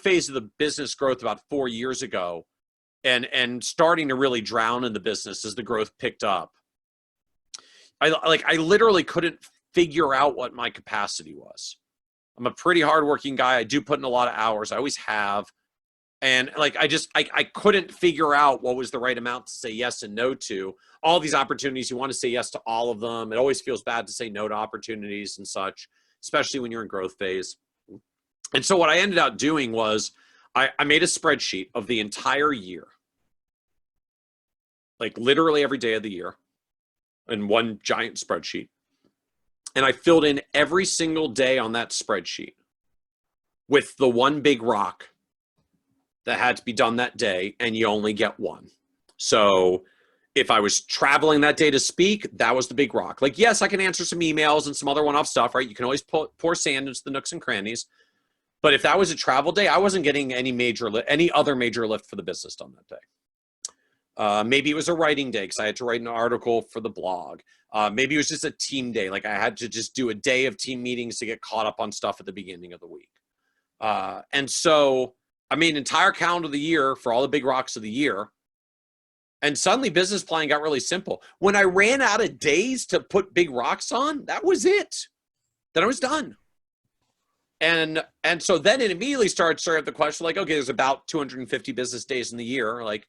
phase of the business growth about 4 years ago, and starting to really drown in the business as the growth picked up. I literally couldn't figure out what my capacity was. I'm a pretty hardworking guy. I do put in a lot of hours. I always have. And like, I couldn't figure out what was the right amount to say yes and no to. All these opportunities, you want to say yes to all of them. It always feels bad to say no to opportunities and such, especially when you're in growth phase. And so what I ended up doing was I made a spreadsheet of the entire year, like literally every day of the year, in one giant spreadsheet. And I filled in every single day on that spreadsheet with the one big rock that had to be done that day, and you only get one. So if I was traveling that day to speak, that was the big rock. Like, yes, I can answer some emails and some other one-off stuff, right? You can always pour sand into the nooks and crannies. But if that was a travel day, I wasn't getting any other major lift for the business done that day. Maybe it was a writing day because I had to write an article for the blog. Maybe it was just a team day. Like I had to just do a day of team meetings to get caught up on stuff at the beginning of the week. And so I made an entire calendar of the year for all the big rocks of the year. And suddenly business planning got really simple. When I ran out of days to put big rocks on, that was it. Then I was done. And so then it immediately started the question like, okay, there's about 250 business days in the year. Like,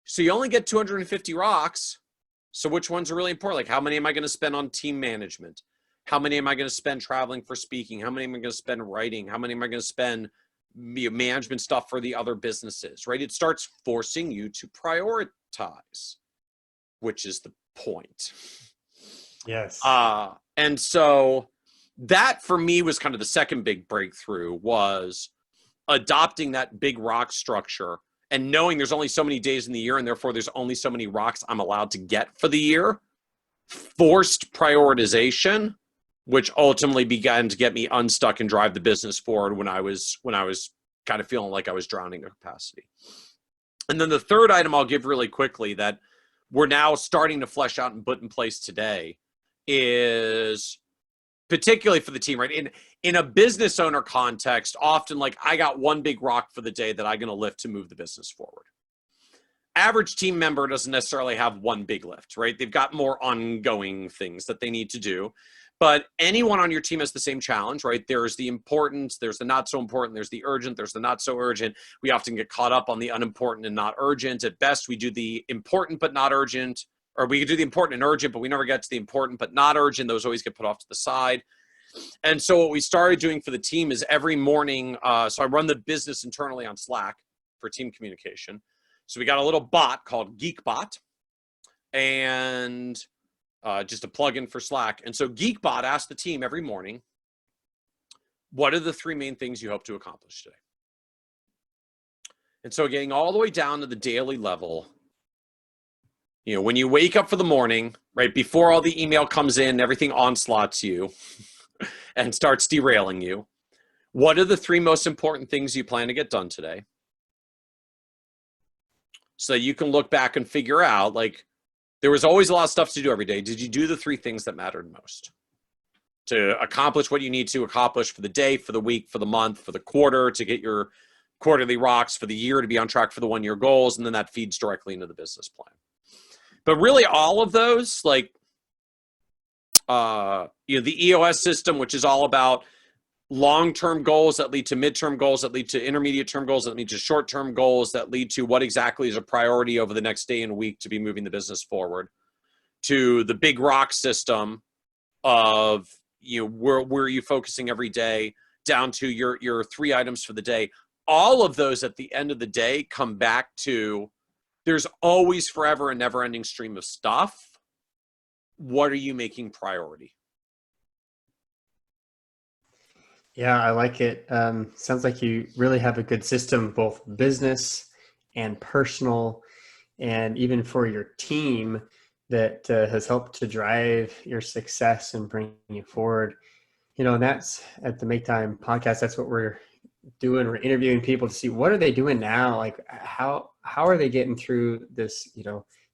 so you only get 250 rocks. So which ones are really important? Like, how many am I going to spend on team management? How many am I going to spend traveling for speaking? How many am I going to spend writing? How many am I going to spend management stuff for the other businesses, right? It starts forcing you to prioritize, which is the point. Yes. And so that for me was kind of the second big breakthrough, was adopting that big rock structure and knowing there's only so many days in the year and therefore there's only so many rocks I'm allowed to get for the year. Forced prioritization, which ultimately began to get me unstuck and drive the business forward when I was kind of feeling like I was drowning in capacity. And then the third item I'll give really quickly that we're now starting to flesh out and put in place today is particularly for the team, right? In a business owner context, often like I got one big rock for the day that I'm going to lift to move the business forward. Average team member doesn't necessarily have one big lift, right? They've got more ongoing things that they need to do. But anyone on your team has the same challenge, right? There's the important, there's the not so important, there's the urgent, there's the not so urgent. We often get caught up on the unimportant and not urgent. At best, we do the important but not urgent, or we do the important and urgent, but we never get to the important but not urgent. Those always get put off to the side. And so what we started doing for the team is every morning, so I run the business internally on Slack for team communication. So we got a little bot called GeekBot, and just a plugin for Slack. And so GeekBot asks the team every morning, what are the 3 main things you hope to accomplish today? And so getting all the way down to the daily level, you know, when you wake up for the morning, right, before all the email comes in, everything onslaughts you and starts derailing you, what are the 3 most important things you plan to get done today? So you can look back and figure out, like, there was always a lot of stuff to do every day. Did you do the 3 things that mattered most to accomplish what you need to accomplish for the day, for the week, for the month, for the quarter, to get your quarterly rocks, for the year to be on track for the 1-year goals? And then that feeds directly into the business plan. But really all of those, like, the EOS system, which is all about long-term goals that lead to midterm goals, that lead to intermediate-term goals, that lead to short-term goals, that lead to what exactly is a priority over the next day and week to be moving the business forward, to the big rock system of, where are you focusing every day, down to your 3 items for the day. All of those at the end of the day come back to, there's always forever a never-ending stream of stuff. What are you making priority? Yeah, I like it. Sounds like you really have a good system, both business and personal, and even for your team. that has helped to drive your success and bring you forward. And that's at the Make Time podcast. That's what we're doing. We're interviewing people to see what are they doing now? Like how are they getting through this,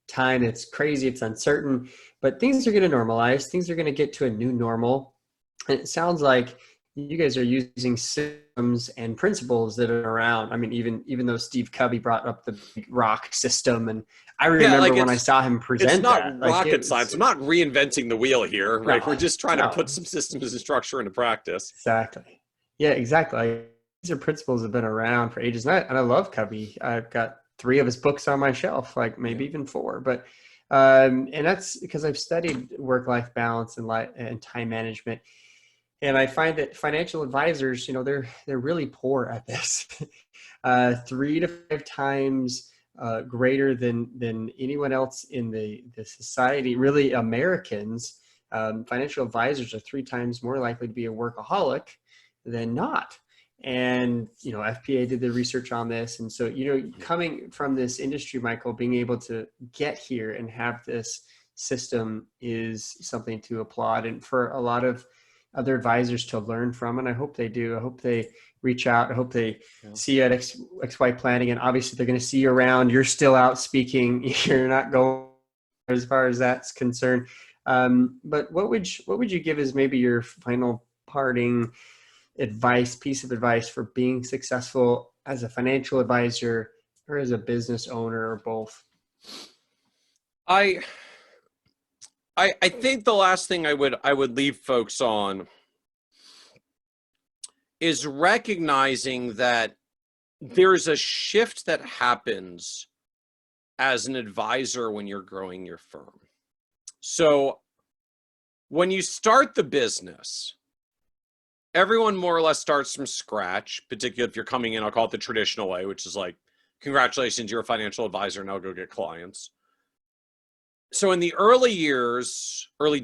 time? It's crazy. It's uncertain, but things are going to normalize. Things are going to get to a new normal. And it sounds like you guys are using systems and principles that are around. I mean, even though Steve Covey brought up the rock system, and I remember when I saw him present it's not that. rocket science. I'm not reinventing the wheel here. Right? No, We're just trying to no. put some systems and structure into practice. Exactly. Yeah, exactly. These are principles that have been around for ages. And I love Covey. I've got 3 of his books on my shelf, like maybe even 4. But and that's because I've studied work-life balance and time management. And I find that financial advisors, they're really poor at this. 3 to 5 times greater than anyone else in the society. Really, Americans, financial advisors are 3 times more likely to be a workaholic than not. And FPA did the research on this, and so coming from this industry, Michael, being able to get here and have this system is something to applaud, and for a lot of other advisors to learn from. And I hope they do. I hope they reach out. I hope they see you at XY Planning, and obviously they're going to see you around. You're still out speaking. You're not going as far as that's concerned. But what would you give as maybe your final parting piece of advice for being successful as a financial advisor or as a business owner, or both? I think the last thing I would leave folks on is recognizing that there's a shift that happens as an advisor when you're growing your firm. So when you start the business, everyone more or less starts from scratch, particularly if you're coming in, I'll call it the traditional way, which is like, congratulations, you're a financial advisor, now go get clients. So in the early years, we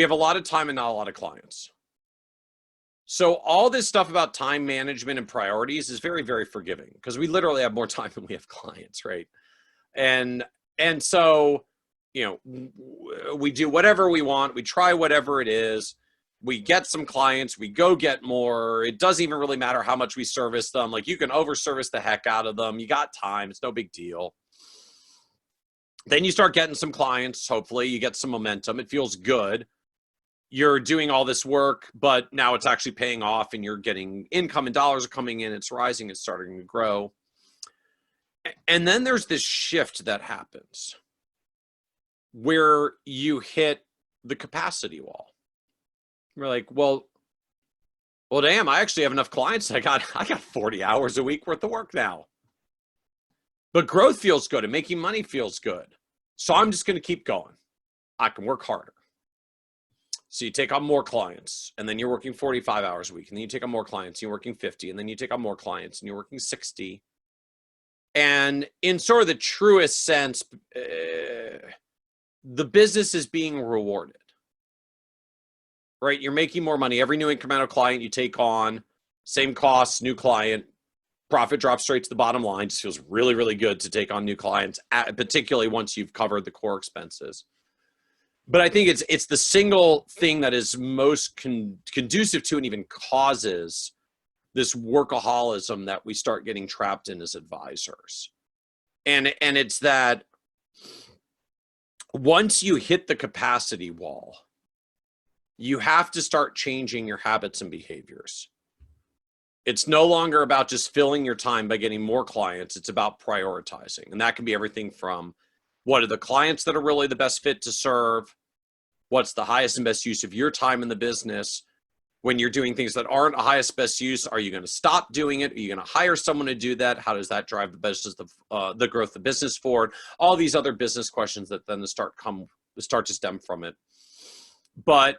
have a lot of time and not a lot of clients. So all this stuff about time management and priorities is very, very forgiving because we literally have more time than we have clients, right? And so, we do whatever we want. We try whatever it is. We get some clients, we go get more. It doesn't even really matter how much we service them. Like you can over-service the heck out of them. You got time, it's no big deal. Then you start getting some clients, hopefully you get some momentum. It feels good. You're doing all this work, but now it's actually paying off and you're getting income and dollars are coming in, it's rising, it's starting to grow. And then there's this shift that happens where you hit the capacity wall. We're like, well, damn, I actually have enough clients. I got 40 hours a week worth of work now. But growth feels good and making money feels good. So I'm just going to keep going. I can work harder. So you take on more clients and then you're working 45 hours a week. And then you take on more clients, and you're working 50. And then you take on more clients and you're working 60. And in sort of the truest sense, the business is being rewarded. Right? You're making more money. Every new incremental client you take on, same costs, new client, profit drops straight to the bottom line. Just feels really, really good to take on new clients, particularly once you've covered the core expenses. But I think it's the single thing that is most conducive to and even causes this workaholism that we start getting trapped in as advisors. And it's that once you hit the capacity wall, you have to start changing your habits and behaviors. It's no longer about just filling your time by getting more clients. It's about prioritizing. And that can be everything from what are the clients that are really the best fit to serve? What's the highest and best use of your time in the business? When you're doing things that aren't the highest best use, are you going to stop doing it? Are you going to hire someone to do that? How does that drive the business, the growth of the business forward? All these other business questions that then start to stem from it. But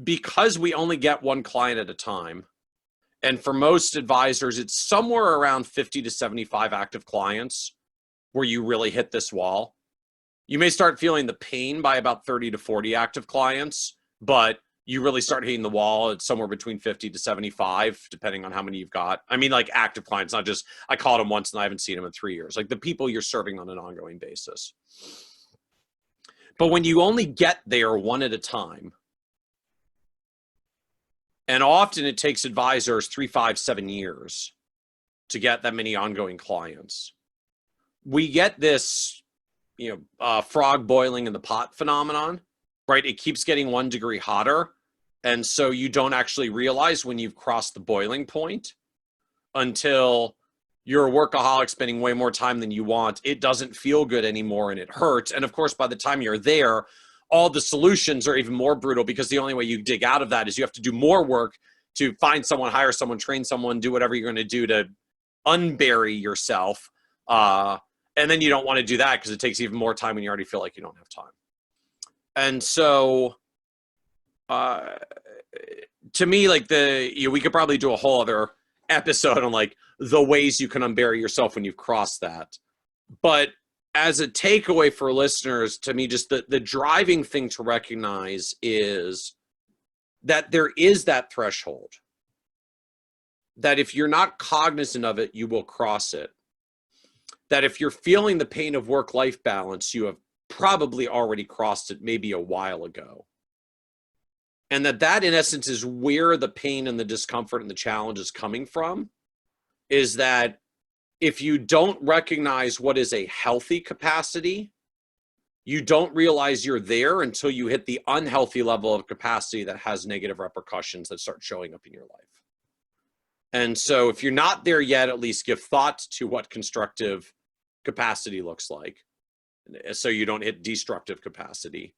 because we only get one client at a time, and for most advisors, it's somewhere around 50 to 75 active clients where you really hit this wall. You may start feeling the pain by about 30 to 40 active clients, but you really start hitting the wall at somewhere between 50 to 75, depending on how many you've got. I mean, like active clients, not just, I called them once and I haven't seen them in 3 years, like the people you're serving on an ongoing basis. But when you only get there one at a time, and often it takes advisors 3, 5, 7 years to get that many ongoing clients, we get this, frog boiling in the pot phenomenon, right? It keeps getting 1 degree hotter. And so you don't actually realize when you've crossed the boiling point until you're a workaholic spending way more time than you want. It doesn't feel good anymore and it hurts. And of course, by the time you're there, all the solutions are even more brutal, because the only way you dig out of that is you have to do more work to find someone, hire someone, train someone, do whatever you're going to do to unbury yourself. And then you don't want to do that because it takes even more time when you already feel like you don't have time. And so to me, like we could probably do a whole other episode on like the ways you can unbury yourself when you've crossed that. But as a takeaway for listeners, to me, just the driving thing to recognize is that there is that threshold, that if you're not cognizant of it, you will cross it. That if you're feeling the pain of work-life balance, you have probably already crossed it maybe a while ago. And that in essence is where the pain and the discomfort and the challenge is coming from, is that if you don't recognize what is a healthy capacity, you don't realize you're there until you hit the unhealthy level of capacity that has negative repercussions that start showing up in your life. And so if you're not there yet, at least give thought to what constructive capacity looks like, so you don't hit destructive capacity.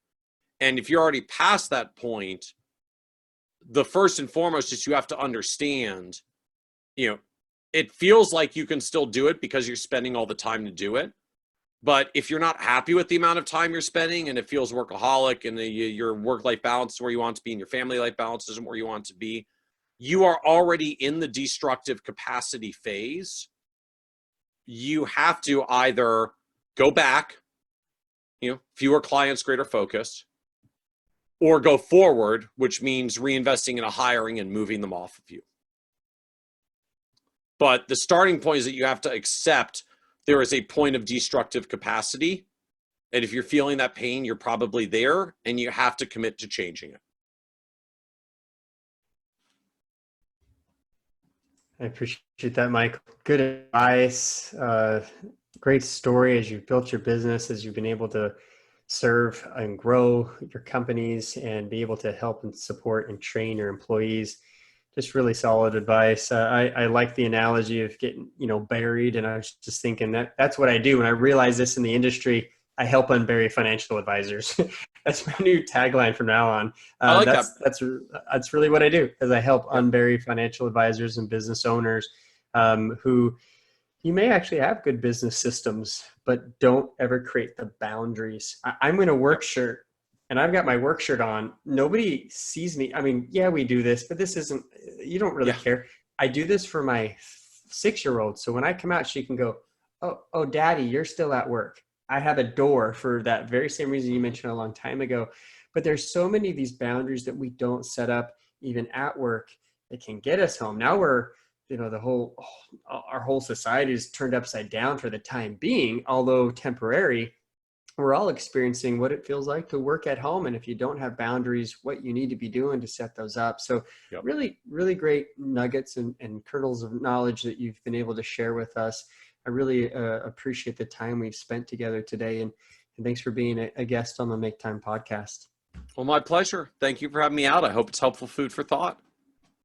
And if you're already past that point, the first and foremost is you have to understand, it feels like you can still do it because you're spending all the time to do it. But if you're not happy with the amount of time you're spending and it feels workaholic and your work-life balance is where you want to be and your family life balance isn't where you want to be, you are already in the destructive capacity phase. You have to either go back, fewer clients, greater focus, or go forward, which means reinvesting in a hiring and moving them off of you. But the starting point is that you have to accept there is a point of destructive capacity. And if you're feeling that pain, you're probably there, and you have to commit to changing it. I appreciate that, Mike. Good advice. Great story as you've built your business, as you've been able to serve and grow your companies and be able to help and support and train your employees. Just really solid advice. I like the analogy of getting, buried. And I was just thinking that's what I do. When I realize this in the industry, I help unbury financial advisors. That's my new tagline from now on. I like that. That's really what I do, is I help unbury financial advisors and business owners who you may actually have good business systems, but don't ever create the boundaries. I'm in a work shirt and I've got my work shirt on. Nobody sees me. I mean, yeah, we do this, but this isn't, you don't really care. I do this for my 6-year-old. So when I come out, she can go, oh, Daddy, you're still at work. I have a door for that very same reason you mentioned a long time ago. But there's so many of these boundaries that we don't set up even at work that can get us home. Now we're, our whole society is turned upside down for the time being, although temporary. We're all experiencing what it feels like to work at home. And if you don't have boundaries, what you need to be doing to set those up. So really, really great nuggets and kernels of knowledge that you've been able to share with us. I really appreciate the time we've spent together today. And thanks for being a guest on the Make Time podcast. Well, my pleasure. Thank you for having me out. I hope it's helpful food for thought.